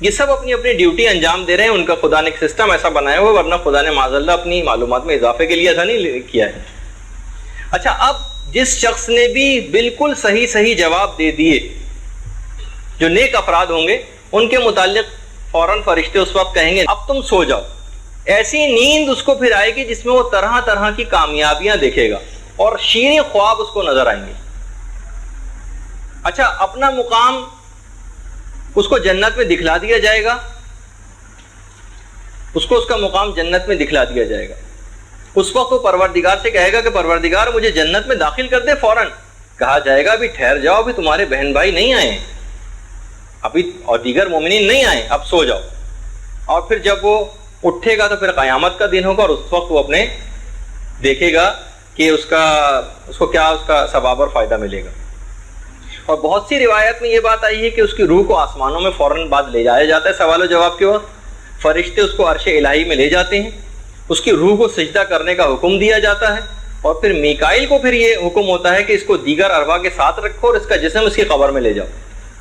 یہ سب اپنی اپنی ڈیوٹی انجام دے رہے ہیں، ان کا خدا نے ایک سسٹم ایسا بنایا ہوا، ورنہ خدا نے معاذ اللہ اپنی معلومات میں اضافے کے لیے ایسا نہیں کیا ہے۔ اچھا، اب جس شخص نے بھی بالکل صحیح جواب دے دیے، جو نیک افراد ہوں گے ان کے متعلق فوراً فرشتے اس وقت کہیں گے اب تم سو جاؤ۔ ایسی نیند اس کو پھر آئے گی جس میں وہ طرح طرح کی کامیابیاں دیکھے گا اور شیریں خواب اس کو نظر آئیں گے۔ اچھا، اپنا مقام اس کو جنت میں دکھلا دیا جائے گا، اس کو اس کا مقام جنت میں دکھلا دیا جائے گا۔ اس وقت وہ پروردگار سے کہے گا کہ پروردگار مجھے جنت میں داخل کر دے۔ فوراً کہا جائے گا ابھی ٹھہر جاؤ، ابھی تمہارے بہن بھائی نہیں آئے ہیں، ابھی اور دیگر مومنین نہیں آئے، اب سو جاؤ۔ اور پھر جب وہ اٹھے گا تو پھر قیامت کا دن ہوگا، اور اس وقت وہ اپنے دیکھے گا کہ اس کو کیا اس کا ثواب اور فائدہ ملے گا۔ اور بہت سی روایت میں یہ بات آئی ہے کہ اس کی روح کو آسمانوں میں فوراً بعد لے جایا جاتا ہے سوال و جواب کے وقت۔ فرشتے اس کو عرش الہی میں لے جاتے ہیں، اس کی روح کو سجدہ کرنے کا حکم دیا جاتا ہے، اور پھر میکائیل کو پھر یہ حکم ہوتا ہے کہ اس کو دیگر ارواح کے ساتھ رکھو اور اس کا جسم اس کی قبر میں لے جاؤ۔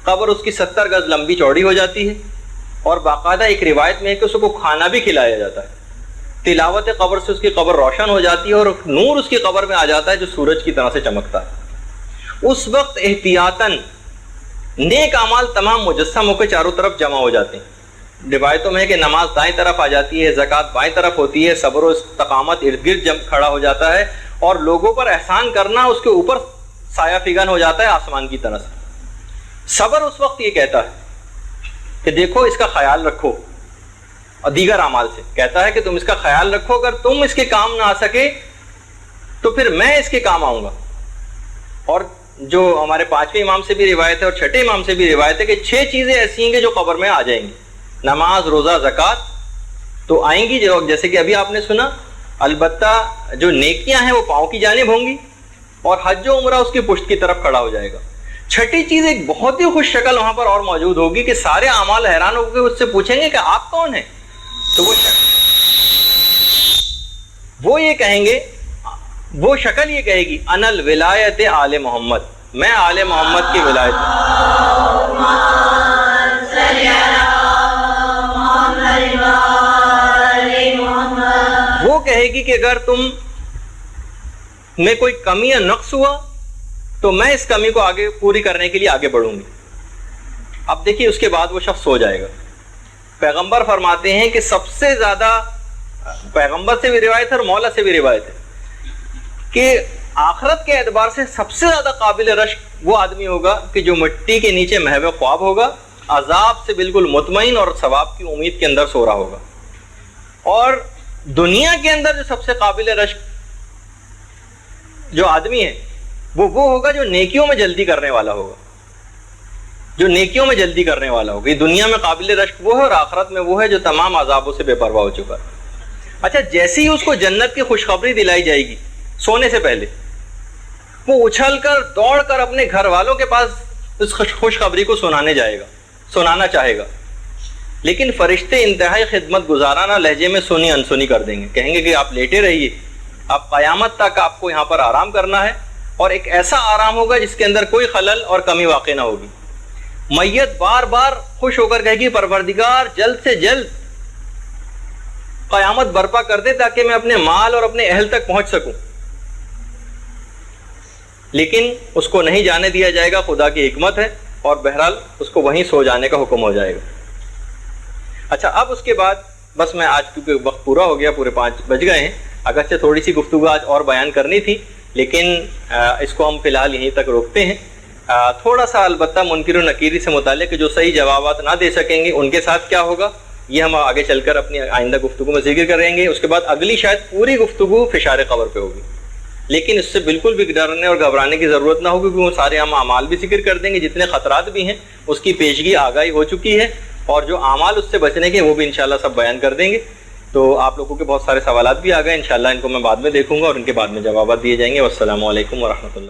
قبر اس کی 70 گز لمبی چوڑی ہو جاتی ہے، اور باقاعدہ ایک روایت میں ہے کہ اس کو کھانا بھی کھلایا جاتا ہے۔ تلاوت قبر سے اس کی قبر روشن ہو جاتی ہے، اور نور اس کی قبر میں آ جاتا ہے جو سورج کی طرح سے چمکتا ہے۔ اس وقت احتیاطاً نیک اعمال تمام مجسم ہو کے چاروں طرف جمع ہو جاتے ہیں۔ روایتوں میں ہے کہ نماز دائیں طرف آ جاتی ہے، زکوٰۃ بائیں طرف ہوتی ہے، صبر و استقامت ارد گرد کھڑا ہو جاتا ہے، اور لوگوں پر احسان کرنا اس کے اوپر سایہ فگن ہو جاتا ہے آسمان کی طرح سے۔ صبر اس وقت یہ کہتا ہے کہ دیکھو اس کا خیال رکھو، اور دیگر اعمال سے کہتا ہے کہ تم اس کا خیال رکھو، اگر تم اس کے کام نہ آ سکے تو پھر میں اس کے کام آؤں گا۔ اور جو ہمارے 5ویں امام سے بھی روایت ہے اور 6ٹھے امام سے بھی روایت ہے کہ 6 چیزیں ایسی ہیں کہ جو قبر میں آ جائیں گی، نماز، روزہ، زکوٰۃ تو آئیں گی، جو جیسے کہ ابھی آپ نے سنا، البتہ جو نیکیاں ہیں وہ پاؤں کی جانب ہوں گی، اور حج و عمرہ اس کی پشت کی طرف کھڑا ہو جائے گا۔ چھٹی چیز ایک بہت ہی خوش شکل وہاں پر اور موجود ہوگی کہ سارے اعمال حیران ہو کے اس سے پوچھیں گے کہ آپ کون ہیں؟ تو وہ یہ کہیں گے، وہ شکل یہ کہے گی انا الولایت آل محمد، میں آل محمد کی ولایت ہوں۔ وہ کہے گی کہ اگر تم میں کوئی کمی یا نقص ہوا تو میں اس کمی کو آگے پوری کرنے کے لیے آگے بڑھوں گی۔ اب دیکھیے اس کے بعد وہ شخص سو جائے گا۔ پیغمبر فرماتے ہیں کہ سب سے زیادہ، پیغمبر سے بھی روایت ہے اور مولا سے بھی روایت ہے، کہ آخرت کے اعتبار سے سب سے زیادہ قابل رشک وہ آدمی ہوگا کہ جو مٹی کے نیچے محو خواب ہوگا، عذاب سے بالکل مطمئن اور ثواب کی امید کے اندر سو رہا ہوگا۔ اور دنیا کے اندر جو سب سے قابل رشک جو آدمی ہے وہ ہوگا جو نیکیوں میں جلدی کرنے والا ہوگا، جو نیکیوں میں جلدی کرنے والا ہوگا۔ یہ دنیا میں قابل رشک وہ ہے اور آخرت میں وہ ہے جو تمام عذابوں سے بے پرواہ ہو چکا ہے۔ اچھا، جیسے ہی اس کو جنت کی خوشخبری دلائی جائے گی سونے سے پہلے، وہ اچھل کر دوڑ کر اپنے گھر والوں کے پاس اس خوشخبری کو سنانا چاہے گا، لیکن فرشتے انتہائی خدمت گزارانہ لہجے میں سنی انسنی کر دیں گے، کہیں گے کہ آپ لیٹے رہیے، آپ قیامت تک آپ کو یہاں پر آرام کرنا ہے، اور ایک ایسا آرام ہوگا جس کے اندر کوئی خلل اور کمی واقع نہ ہوگی۔ میت بار بار خوش ہو کر کہے گی پروردگار جلد سے جلد قیامت برپا کر دے تاکہ میں اپنے مال اور اپنے اہل تک پہنچ سکوں، لیکن اس کو نہیں جانے دیا جائے گا، خدا کی حکمت ہے، اور بہرحال اس کو وہیں سو جانے کا حکم ہو جائے گا۔ اچھا، اب اس کے بعد بس میں آج کیونکہ وقت پورا ہو گیا، پورے 5 بج گئے ہیں، اگرچہ تھوڑی سی گفتگو آج اور بیان کرنی تھی، لیکن اس کو ہم فی الحال یہیں تک روکتے ہیں۔ تھوڑا سا البتہ منکر و نکیری سے متعلق جو صحیح جوابات نہ دے سکیں گے ان کے ساتھ کیا ہوگا، یہ ہم آگے چل کر اپنی آئندہ گفتگو میں ذکر کریں گے۔ اس کے بعد اگلی شاید پوری گفتگو فشار قبر پہ ہوگی، لیکن اس سے بالکل بھی ڈرنے اور گھبرانے کی ضرورت نہ ہوگی، کیونکہ وہ سارے ہم اعمال بھی ذکر کر دیں گے، جتنے خطرات بھی ہیں اس کی پیشگی آگاہی ہو چکی ہے، اور جو اعمال اس سے بچنے کے وہ بھی انشاءاللہ سب بیان کر دیں گے۔ تو آپ لوگوں کے بہت سارے سوالات بھی آ گئے، انشاءاللہ ان کو میں بعد میں دیکھوں گا اور ان کے بعد میں جوابات دیے جائیں گے۔ والسلام علیکم ورحمۃ اللہ۔